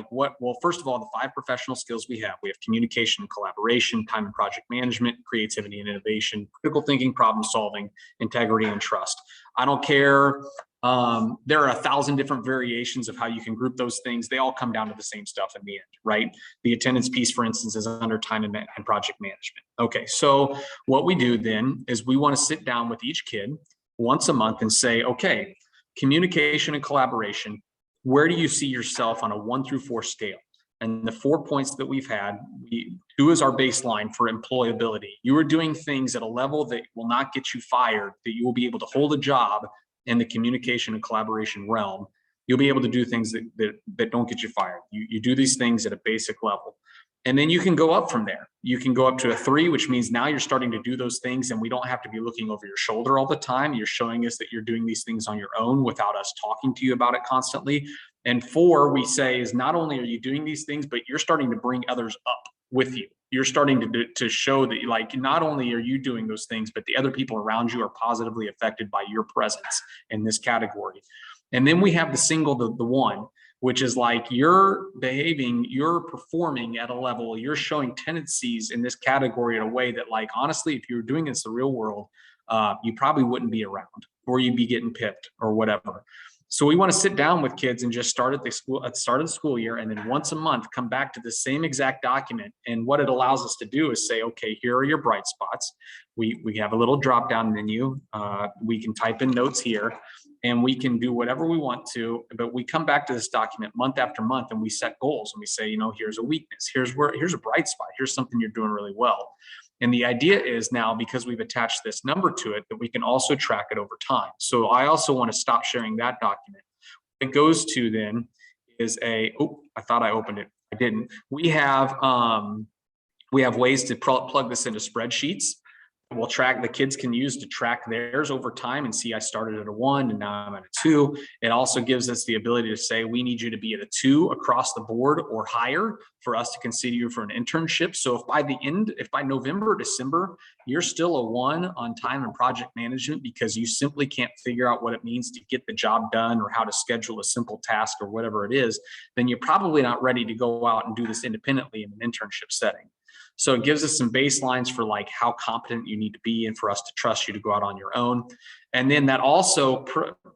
first of all, the 5 professional skills we have. We have communication and collaboration, time and project management, creativity and innovation, critical thinking, problem solving, integrity, and trust. I don't care. There are 1,000 different variations of how you can group those things. They all come down to the same stuff in the end, right? The attendance piece, for instance, is under time and project management. Okay, so what we do then is we want to sit down with each kid once a month and say, okay, communication and collaboration. Where do you see yourself on a 1 through 4 scale? And the 4 points that we've had, 2 is our baseline for employability. You are doing things at a level that will not get you fired, that you will be able to hold a job in the communication and collaboration realm. You'll be able to do things that don't get you fired. You do these things at a basic level. And then you can go up from there. You can go up to a 3, which means now you're starting to do those things and we don't have to be looking over your shoulder all the time. You're showing us that you're doing these things on your own without us talking to you about it constantly. And 4, we say, is not only are you doing these things, but you're starting to bring others up with you. You're starting to show that, like, not only are you doing those things, but the other people around you are positively affected by your presence in this category. And then we have the single, the 1, which is like you're behaving, you're performing at a level, you're showing tendencies in this category in a way that, like, honestly, if you were doing this in the real world, you probably wouldn't be around, or you'd be getting pipped or whatever. So we want to sit down with kids and just start at the start of the school year, and then once a month come back to the same exact document. And what it allows us to do is say, okay, here are your bright spots. We have a little drop down menu. We can type in notes here, and we can do whatever we want to. But we come back to this document month after month, and we set goals, and we say, you know, here's a weakness, here's a bright spot, here's something you're doing really well. And the idea is now, because we've attached this number to it, that we can also track it over time. So I also want to stop sharing that document. What it goes to then is I thought I opened it. I didn't. We have ways to plug this into spreadsheets. We'll track, the kids can use to track theirs over time and see I started at a 1 and now I'm at a 2. It also gives us the ability to say, we need you to be at a 2 across the board or higher for us to consider you for an internship. So if by November or December, you're still a 1 on time and project management because you simply can't figure out what it means to get the job done or how to schedule a simple task or whatever it is, then you're probably not ready to go out and do this independently in an internship setting. So it gives us some baselines for, like, how competent you need to be and for us to trust you to go out on your own. And then that also,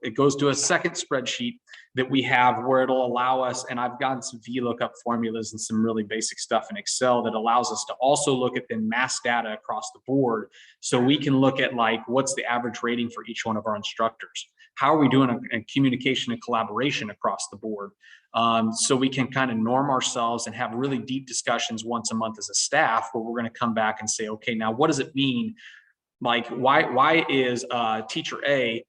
it goes to a second spreadsheet that we have where it'll allow us, and I've gotten some VLOOKUP formulas and some really basic stuff in Excel that allows us to also look at the mass data across the board. So we can look at, like, what's the average rating for each one of our instructors? How are we doing in communication and collaboration across the board? So we can kind of norm ourselves and have really deep discussions once a month as a staff, where we're going to come back and say, okay, now what does it mean? Like, why is teacher A,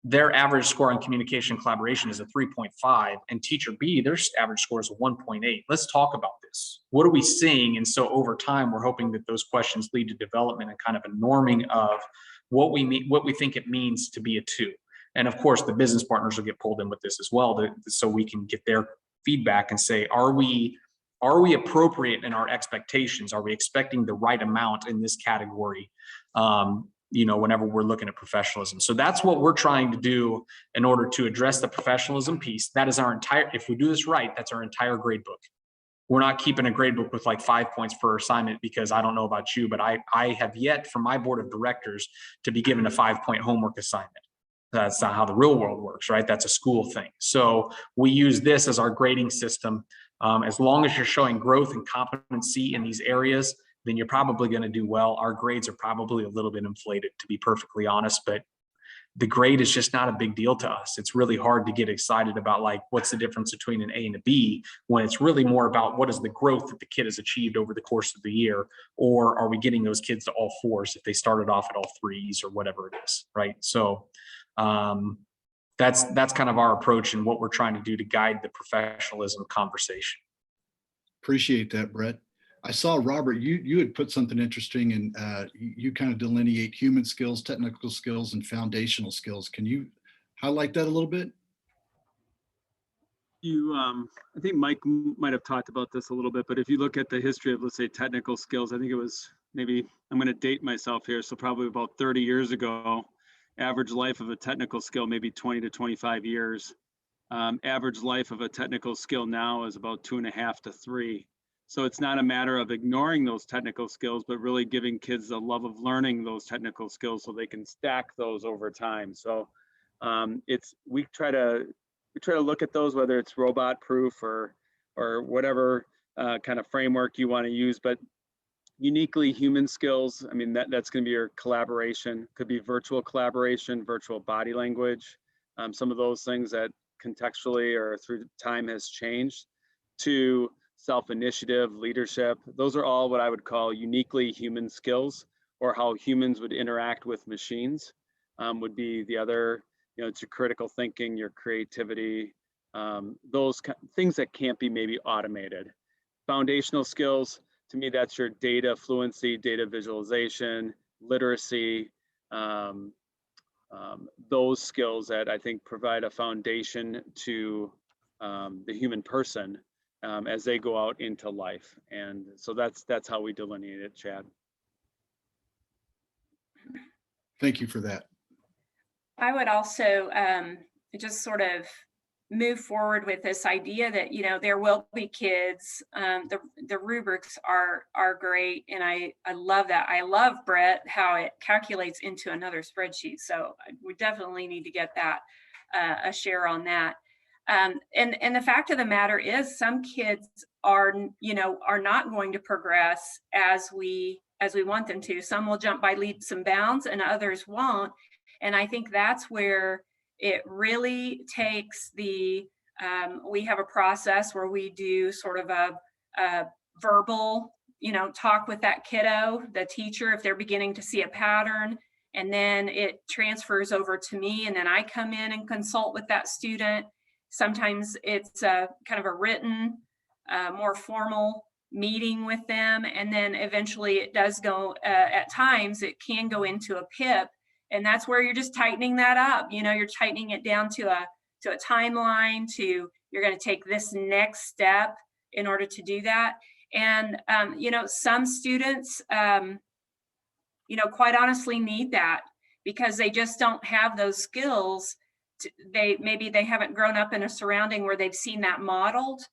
their average score on communication and collaboration is a 3.5, and teacher B, their average score is a 1.8. Let's talk about this. What are we seeing? And so over time, we're hoping that those questions lead to development and kind of a norming of what we think it means to be a 2. And of course, the business partners will get pulled in with this as well, so we can get their feedback and say, are we appropriate in our expectations? Are we expecting the right amount in this category? Whenever we're looking at professionalism. So that's what we're trying to do in order to address the professionalism piece. That is our entire, if we do this right, that's our entire grade book. We're not keeping a grade book with like 5 points per assignment, because I don't know about you, but I have yet from my board of directors to be given a 5-point homework assignment. That's not how the real world works, right? That's a school thing. So we use this as our grading system. As long as you're showing growth and competency in these areas, then you're probably going to do well. Our grades are probably a little bit inflated, to be perfectly honest, but the grade is just not a big deal to us. It's really hard to get excited about, like, what's the difference between an A and a B, when it's really more about what is the growth that the kid has achieved over the course of the year, or are we getting those kids to all 4s if they started off at all 3s or whatever it is, right? So that's kind of our approach and what we're trying to do to guide the professionalism conversation. Appreciate that, Brett. I saw, Robert, you had put something interesting, and you kind of delineate human skills, technical skills, and foundational skills. Can you highlight that a little bit? I think Mike might have talked about this a little bit, but if you look at the history of, let's say, technical skills, I think it was maybe, I'm going to date myself here, so probably about 30 years ago, average life of a technical skill, maybe 20 to 25 years. Average life of a technical skill now is about 2.5 to 3. So it's not a matter of ignoring those technical skills, but really giving kids the love of learning those technical skills so they can stack those over time. So we try to look at those, whether it's robot proof or whatever kind of framework you want to use, but uniquely human skills. I mean, that's going to be your collaboration. Could be virtual collaboration, virtual body language, some of those things that contextually or through time has changed, to self-initiative, leadership. Those are all what I would call uniquely human skills, or how humans would interact with machines, would be the other, it's your critical thinking, your creativity, those things that can't be maybe automated. Foundational skills, to me, that's your data fluency, data visualization, literacy, those skills that I think provide a foundation to the human person as they go out into life. And so that's how we delineate it, Chad. Thank you for that. I would also just sort of move forward with this idea that, there will be kids. The rubrics are great. And I love that. I love, Brett, how it calculates into another spreadsheet. So we definitely need to get that, a share on that. And the fact of the matter is, some kids are not going to progress as we want them to. Some will jump by leaps and bounds and others won't. And I think that's where it really takes we have a process where we do sort of a verbal, talk with that kiddo, the teacher, if they're beginning to see a pattern, and then it transfers over to me, and then I come in and consult with that student. Sometimes it's kind of a written, more formal meeting with them. And then eventually it does go, at times it can go into a PIP. And that's where you're just tightening that up. You're tightening it down to a timeline, you're going to take this next step in order to do that. And, some students, quite honestly need that because they just don't have those skills. Maybe they haven't grown up in a surrounding where they've seen that modeled.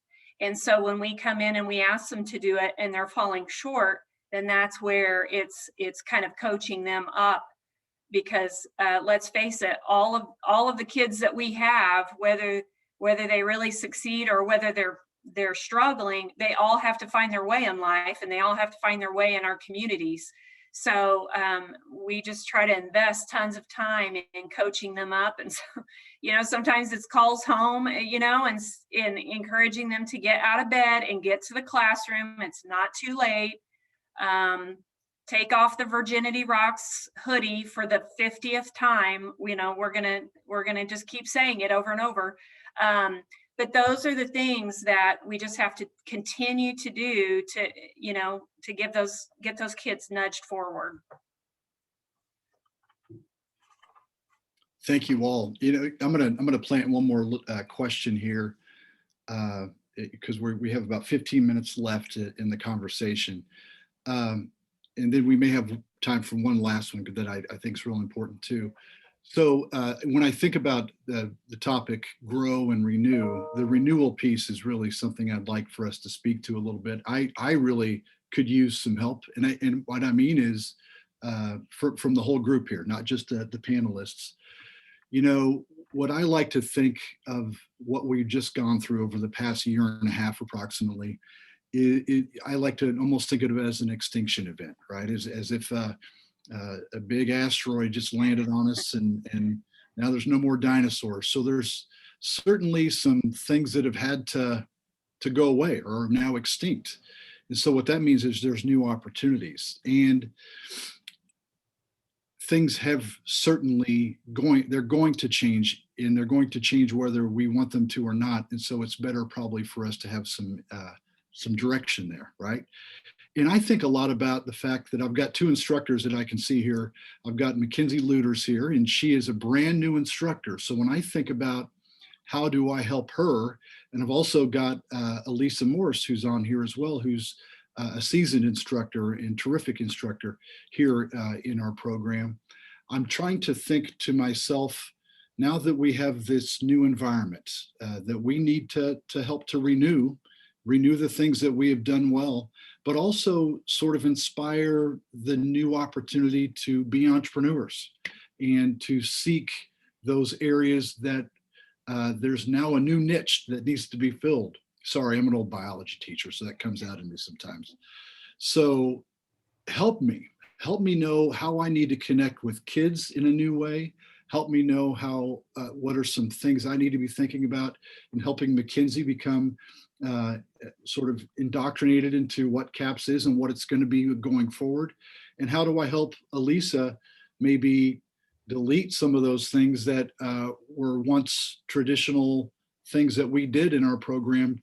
And so when we come in and we ask them to do it and they're falling short, then that's where it's kind of coaching them up. Because let's face it, all of the kids that we have, whether they really succeed or whether they're struggling, they all have to find their way in life, and they all have to find their way in our communities. So we just try to invest tons of time in coaching them up. And so, sometimes it's calls home, and in encouraging them to get out of bed and get to the classroom. It's not too late. Take off the Virginity Rocks hoodie for the 50th time. We're gonna just keep saying it over and over. But those are the things that we just have to continue to do to get those kids nudged forward. Thank you all. I'm gonna plant one more question here because we have about 15 minutes left in the conversation. And then we may have time for one last one that I think is real important too. So when I think about the topic, grow and renew, the renewal piece is really something I'd like for us to speak to a little bit. I really could use some help. And what I mean is from the whole group here, not just the panelists. What I like to think of what we've just gone through over the past year and a half approximately, I like to almost think of it as an extinction event, right? As if a big asteroid just landed on us and now there's no more dinosaurs. So there's certainly some things that have had to go away or are now extinct. And so what that means is there's new opportunities, and things have certainly they're going to change, and they're going to change whether we want them to or not. And so it's better probably for us to have some direction there, right? And I think a lot about the fact that I've got two instructors that I can see here. I've got Mackenzie Luders here, and she is a brand new instructor. So when I think about how do I help her, and I've also got Elisa Morris, who's on here as well, who's a seasoned instructor and terrific instructor here in our program. I'm trying to think to myself, now that we have this new environment, that we need to help to renew the things that we have done well, but also sort of inspire the new opportunity to be entrepreneurs and to seek those areas that there's now a new niche that needs to be filled. Sorry, I'm an old biology teacher, so that comes out in me sometimes. So help me know how I need to connect with kids in a new way, help me know how, what are some things I need to be thinking about in helping Mackenzie become sort of indoctrinated into what CAPS is and what it's going to be going forward? And how do I help Elisa maybe delete some of those things that were once traditional things that we did in our program,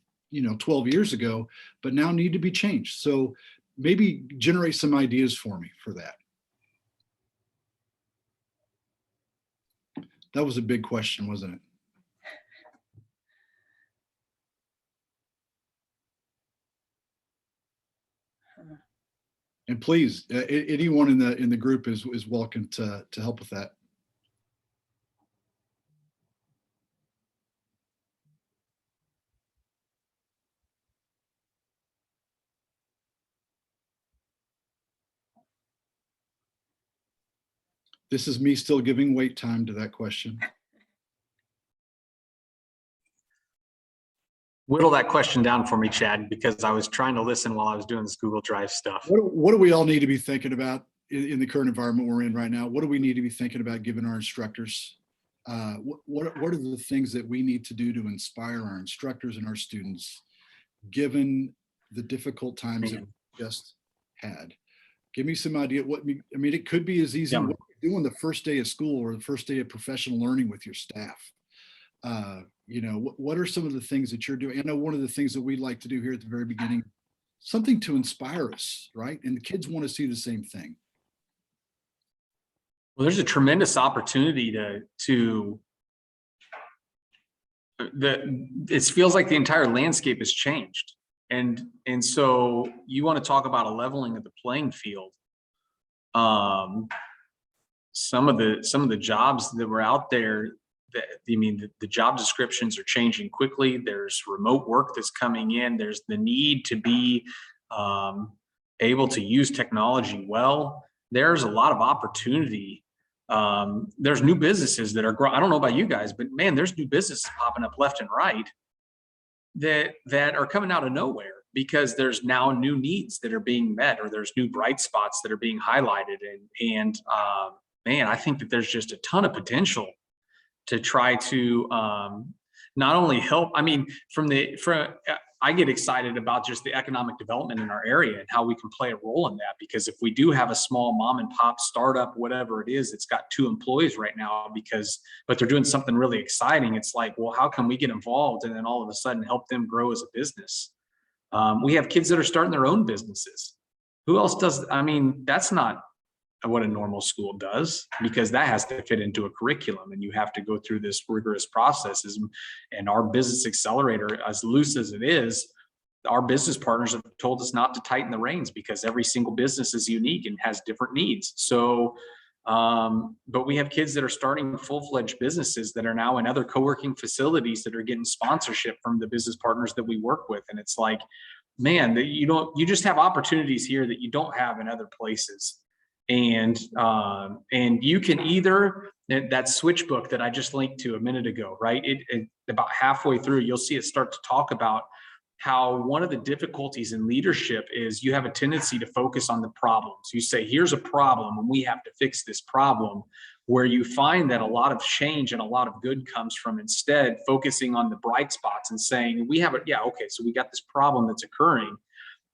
12 years ago, but now need to be changed? So maybe generate some ideas for me for that. That was a big question, wasn't it? And please, anyone in the group is welcome to help with that. This is me still giving wait time to that question. Whittle that question down for me, Chad, because I was trying to listen while I was doing this Google Drive stuff. What do we all need to be thinking about in the current environment we're in right now? What do we need to be thinking about giving our instructors? What are the things that we need to do to inspire our instructors and our students, given the difficult times that we just had? Give me some idea. It could be as easy as what you're doing the first day of school or the first day of professional learning with your staff. What are some of the things that you're doing? I know one of the things that we like to do here at the very beginning, something to inspire us, right? And the kids want to see the same thing. Well, there's a tremendous opportunity it feels like the entire landscape has changed. And so you want to talk about a leveling of the playing field. Some of the jobs that were out there, the job descriptions are changing quickly. There's remote work that's coming in. There's the need to be able to use technology well. There's a lot of opportunity. There's new businesses that are growing. I don't know about you guys, but man, there's new businesses popping up left and right that are coming out of nowhere because there's now new needs that are being met, or there's new bright spots that are being highlighted. And man, I think that there's just a ton of potential to try to not only help. I get excited about just the economic development in our area and how we can play a role in that. Because if we do have a small mom and pop startup, whatever it is, it's got 2 employees right now but they're doing something really exciting. It's like, well, how can we get involved and then all of a sudden help them grow as a business? We have kids that are starting their own businesses. Who else does? That's not what a normal school does, because that has to fit into a curriculum and you have to go through this rigorous processes. And our business accelerator, as loose as it is, our business partners have told us not to tighten the reins because every single business is unique and has different needs. So, but we have kids that are starting full-fledged businesses that are now in other co-working facilities that are getting sponsorship from the business partners that we work with. And it's like, man, you just have opportunities here that you don't have in other places. And you can either, that switch book that I just linked to a minute ago, right? It about halfway through, you'll see it start to talk about how one of the difficulties in leadership is you have a tendency to focus on the problems. You say, here's a problem and we have to fix this problem, where you find that a lot of change and a lot of good comes from instead focusing on the bright spots and saying, so we got this problem that's occurring.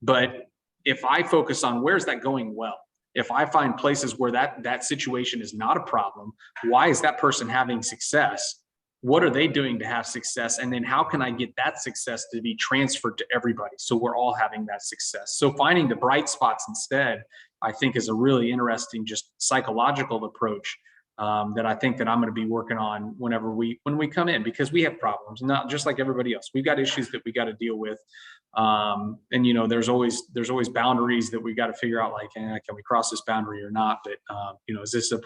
But if I focus on where's that going well, if I find places where that situation is not a problem, why is that person having success? What are they doing to have success? And then how can I get that success to be transferred to everybody so we're all having that success? So finding the bright spots instead, I think, is a really interesting, just psychological approach that I think that I'm going to be working on when we come in, because we have problems, not just like everybody else. We've got issues that we got to deal with. And there's always boundaries that we got to figure out, like, can we cross this boundary or not? But is this a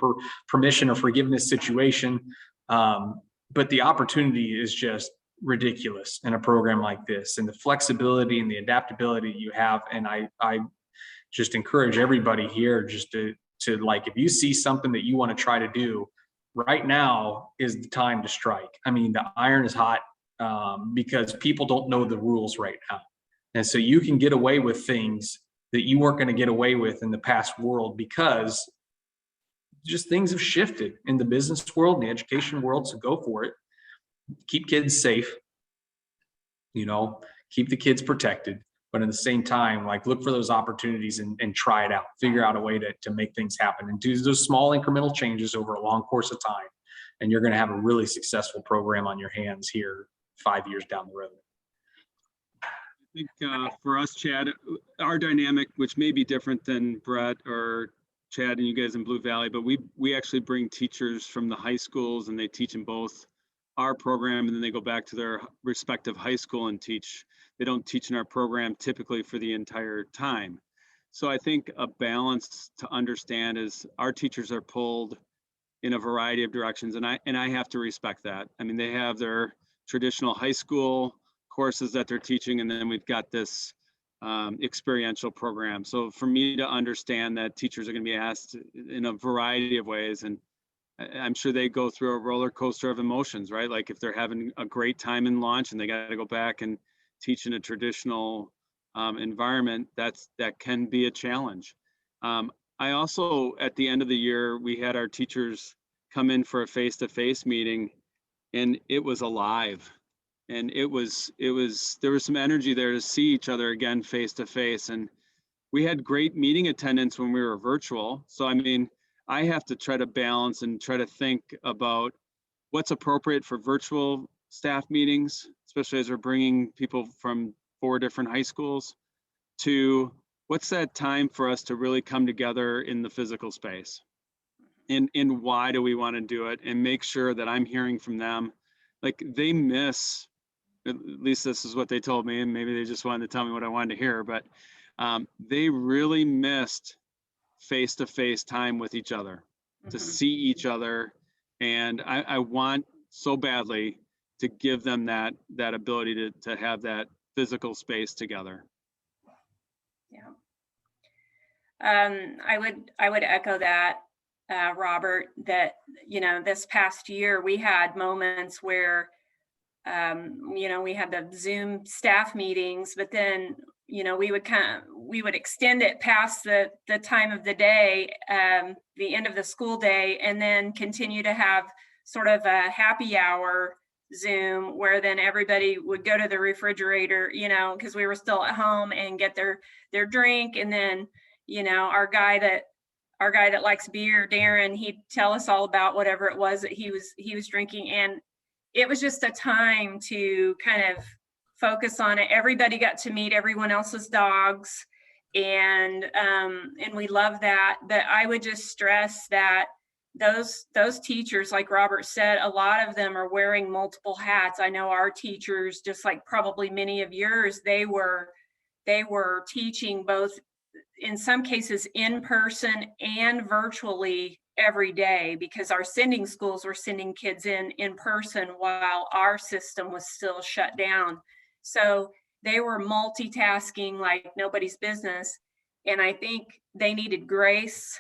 permission or forgiveness situation? But the opportunity is just ridiculous in a program like this, and the flexibility and the adaptability you have. And I just encourage everybody here just to like, if you see something that you want to try to do, right now is the time to strike. The iron is hot because people don't know the rules right now. And so you can get away with things that you weren't going to get away with in the past world because just things have shifted in the business world, in the education world. So go for it. Keep kids safe, keep the kids protected, but at the same time, like look for those opportunities and try it out, figure out a way to make things happen and do those small incremental changes over a long course of time. And you're going to have a really successful program on your hands here 5 years down the road. I think for us, Chad, our dynamic, which may be different than Brett or Chad and you guys in Blue Valley, but we actually bring teachers from the high schools and they teach in both our program and then they go back to their respective high school and teach. They don't teach in our program typically for the entire time. So I think a balance to understand is our teachers are pulled in a variety of directions and I have to respect that. I mean, they have their traditional high school courses that they're teaching and then we've got this experiential program. So for me to understand that teachers are going to be asked in a variety of ways, and I'm sure they go through a roller coaster of emotions, right? Like if they're having a great time in launch and they got to go back and teach in a traditional environment, that can be a challenge. I also, at the end of the year, we had our teachers come in for a face-to-face meeting and it was alive. And there was some energy there to see each other again face to face. And we had great meeting attendance when we were virtual. So, I mean, I have to try to balance and try to think about what's appropriate for virtual staff meetings, especially as we're bringing people from 4 different high schools, to what's that time for us to really come together in the physical space. And why do we want to do it, and make sure that I'm hearing from them. Like they miss, at least this is what they told me, and maybe they just wanted to tell me what I wanted to hear, but they really missed face-to-face time with each other, to see each other. And I want so badly to give them that ability to have that physical space together. Yeah. I would echo that, Robert, that, this past year we had moments where we had the Zoom staff meetings, but then, we would extend it past the time of the day, the end of the school day, and then continue to have sort of a happy hour Zoom where then everybody would go to the refrigerator, because we were still at home, and get their drink. And then, our guy that likes beer, Darren, he'd tell us all about whatever it was that he was drinking. And it was just a time to kind of focus on it. Everybody got to meet everyone else's dogs, and we love that. But I would just stress that those teachers, like Robert said, a lot of them are wearing multiple hats. I know our teachers, just like probably many of yours, they were teaching both, in some cases in person and virtually every day, because our sending schools were sending kids in person while our system was still shut down. So they were multitasking like nobody's business. And I think they needed grace.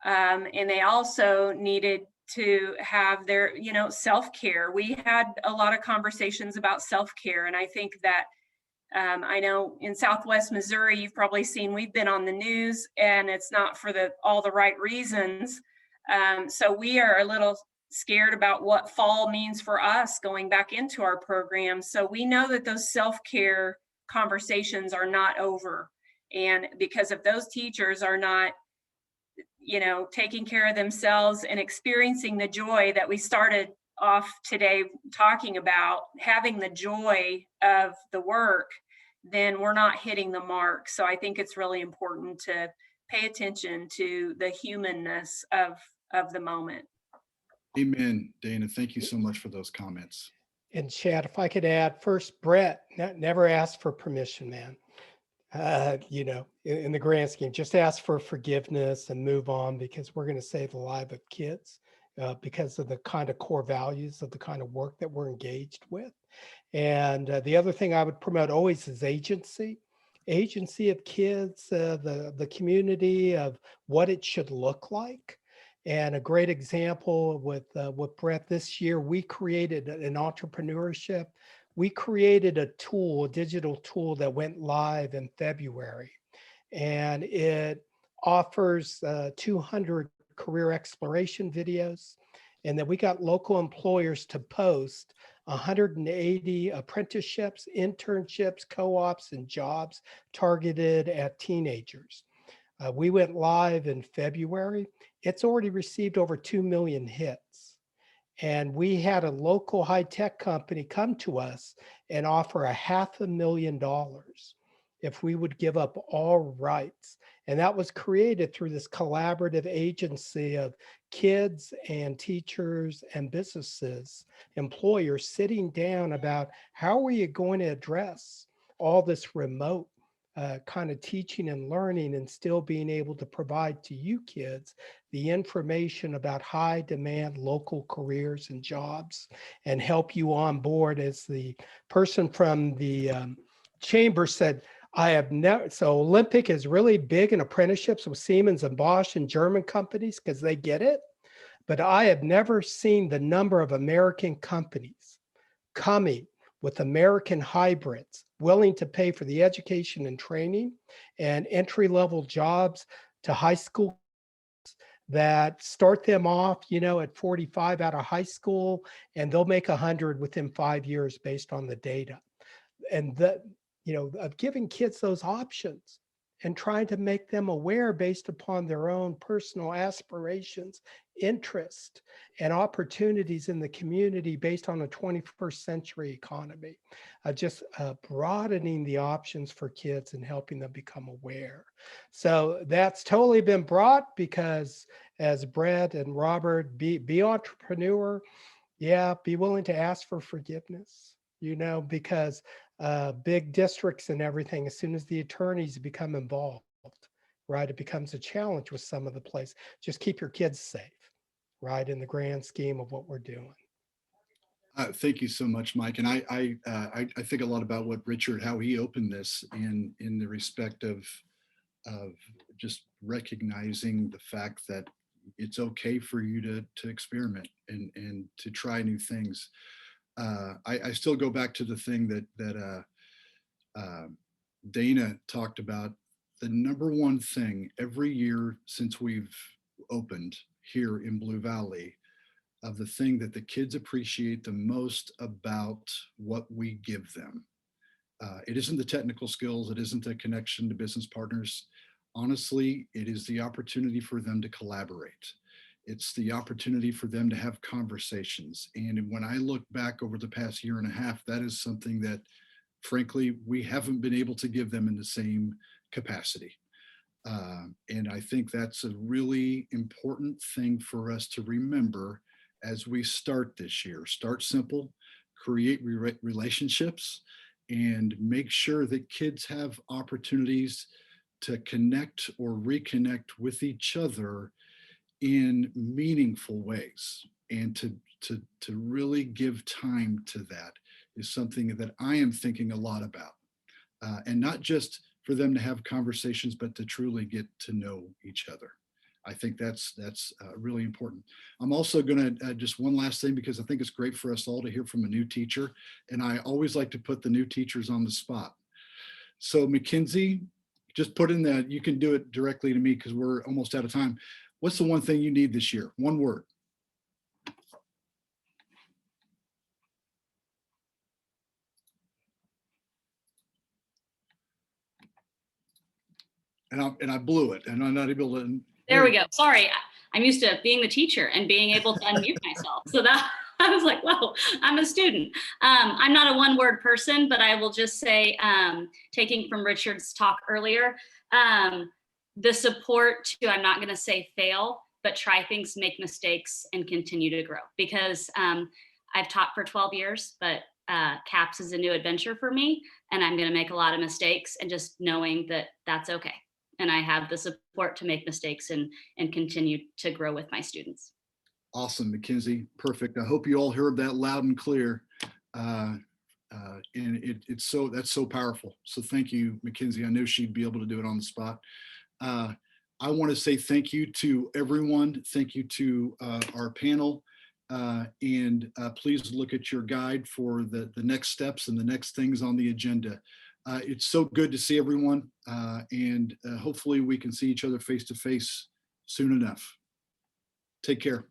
And they also needed to have their, self-care. We had a lot of conversations about self-care. And I think that I know in Southwest Missouri, you've probably seen, we've been on the news, and it's not for all the right reasons. So we are a little scared about what fall means for us going back into our program. So we know that those self-care conversations are not over. And because if those teachers are not, taking care of themselves and experiencing the joy that we started off today talking about, having the joy of the work, then we're not hitting the mark. So I think it's really important to pay attention to the humanness of the moment. Amen, Dana. Thank you so much for those comments. And Chad, if I could add, first, Brett, never ask for permission, man. In the grand scheme, just ask for forgiveness and move on, because we're going to save the life of kids because of the kind of core values of the kind of work that we're engaged with. And the other thing I would promote always is agency of kids, the community, of what it should look like. And a great example with Brett this year, we created an entrepreneurship. We created a digital tool that went live in February, and it offers 200 career exploration videos. And then we got local employers to post 180 apprenticeships, internships, co-ops, and jobs targeted at teenagers. We went live in February. It's already received over 2 million hits. And we had a local high-tech company come to us and offer $500,000 if we would give up all rights. And that was created through this collaborative agency of kids and teachers and businesses, employers sitting down about how are you going to address all this remote kind of teaching and learning and still being able to provide to you kids the information about high demand local careers and jobs and help you on board. As the person from the chamber said, I have never, so Olympic is really big in apprenticeships with Siemens and Bosch and German companies because they get it. But I have never seen the number of American companies coming with American hybrids willing to pay for the education and training and entry-level jobs to high school that start them off, you know, at 45 out of high school, and they'll make 100 within 5 years based on the data. And the, you know, of giving kids those options and trying to make them aware based upon their own personal aspirations, interest, and opportunities in the community based on a 21st century economy. Just broadening the options for kids and helping them become aware. So that's totally been brought because as Brett and Robert, be entrepreneur, yeah, be willing to ask for forgiveness, you know, because big districts and everything, as soon as the attorneys become involved, right, it becomes a challenge with some of the place. Just keep your kids safe, right, in the grand scheme of what we're doing. Thank you so much, Mike. And I think a lot about what Richard, how he opened this in the respect of just recognizing the fact that it's okay for you to experiment and to try new things. I still go back to the thing that Dana talked about. The number one thing every year since we've opened here in Blue Valley, of the thing that the kids appreciate the most about what we give them. It isn't the technical skills, it isn't the connection to business partners. Honestly, it is the opportunity for them to collaborate. It's the opportunity for them to have conversations. And when I look back over the past year and a half, that is something that, frankly, we haven't been able to give them in the same capacity. And I think that's a really important thing for us to remember as we start this year. Start simple, create relationships, and make sure that kids have opportunities to connect or reconnect with each other in meaningful ways. And to really give time to that is something that I am thinking a lot about. And not just for them to have conversations, but to truly get to know each other. I think that's really important. I'm also going to just one last thing, because I think it's great for us all to hear from a new teacher. And I always like to put the new teachers on the spot. So Mackenzie, just put in that, you can do it directly to me because we're almost out of time. What's the one thing you need this year? One word. And I blew it, and I'm not able to. There we go. Sorry, I'm used to being the teacher and being able to unmute myself. So that I was like, whoa, I'm a student. I'm not a one-word person, but I will just say, taking from Richard's talk earlier, the support to, I'm not going to say fail, but try things, make mistakes, and continue to grow. Because I've taught for 12 years, but CAPS is a new adventure for me, and I'm going to make a lot of mistakes, and just knowing that that's okay. And I have the support to make mistakes and continue to grow with my students. Awesome, Mackenzie. Perfect. I hope you all heard that loud and clear. And that's so powerful. So thank you, Mackenzie. I know she'd be able to do it on the spot. I want to say thank you to everyone. Thank you to our panel. And please look at your guide for the next steps and the next things on the agenda. It's so good to see everyone, and hopefully we can see each other face to face soon enough. Take care.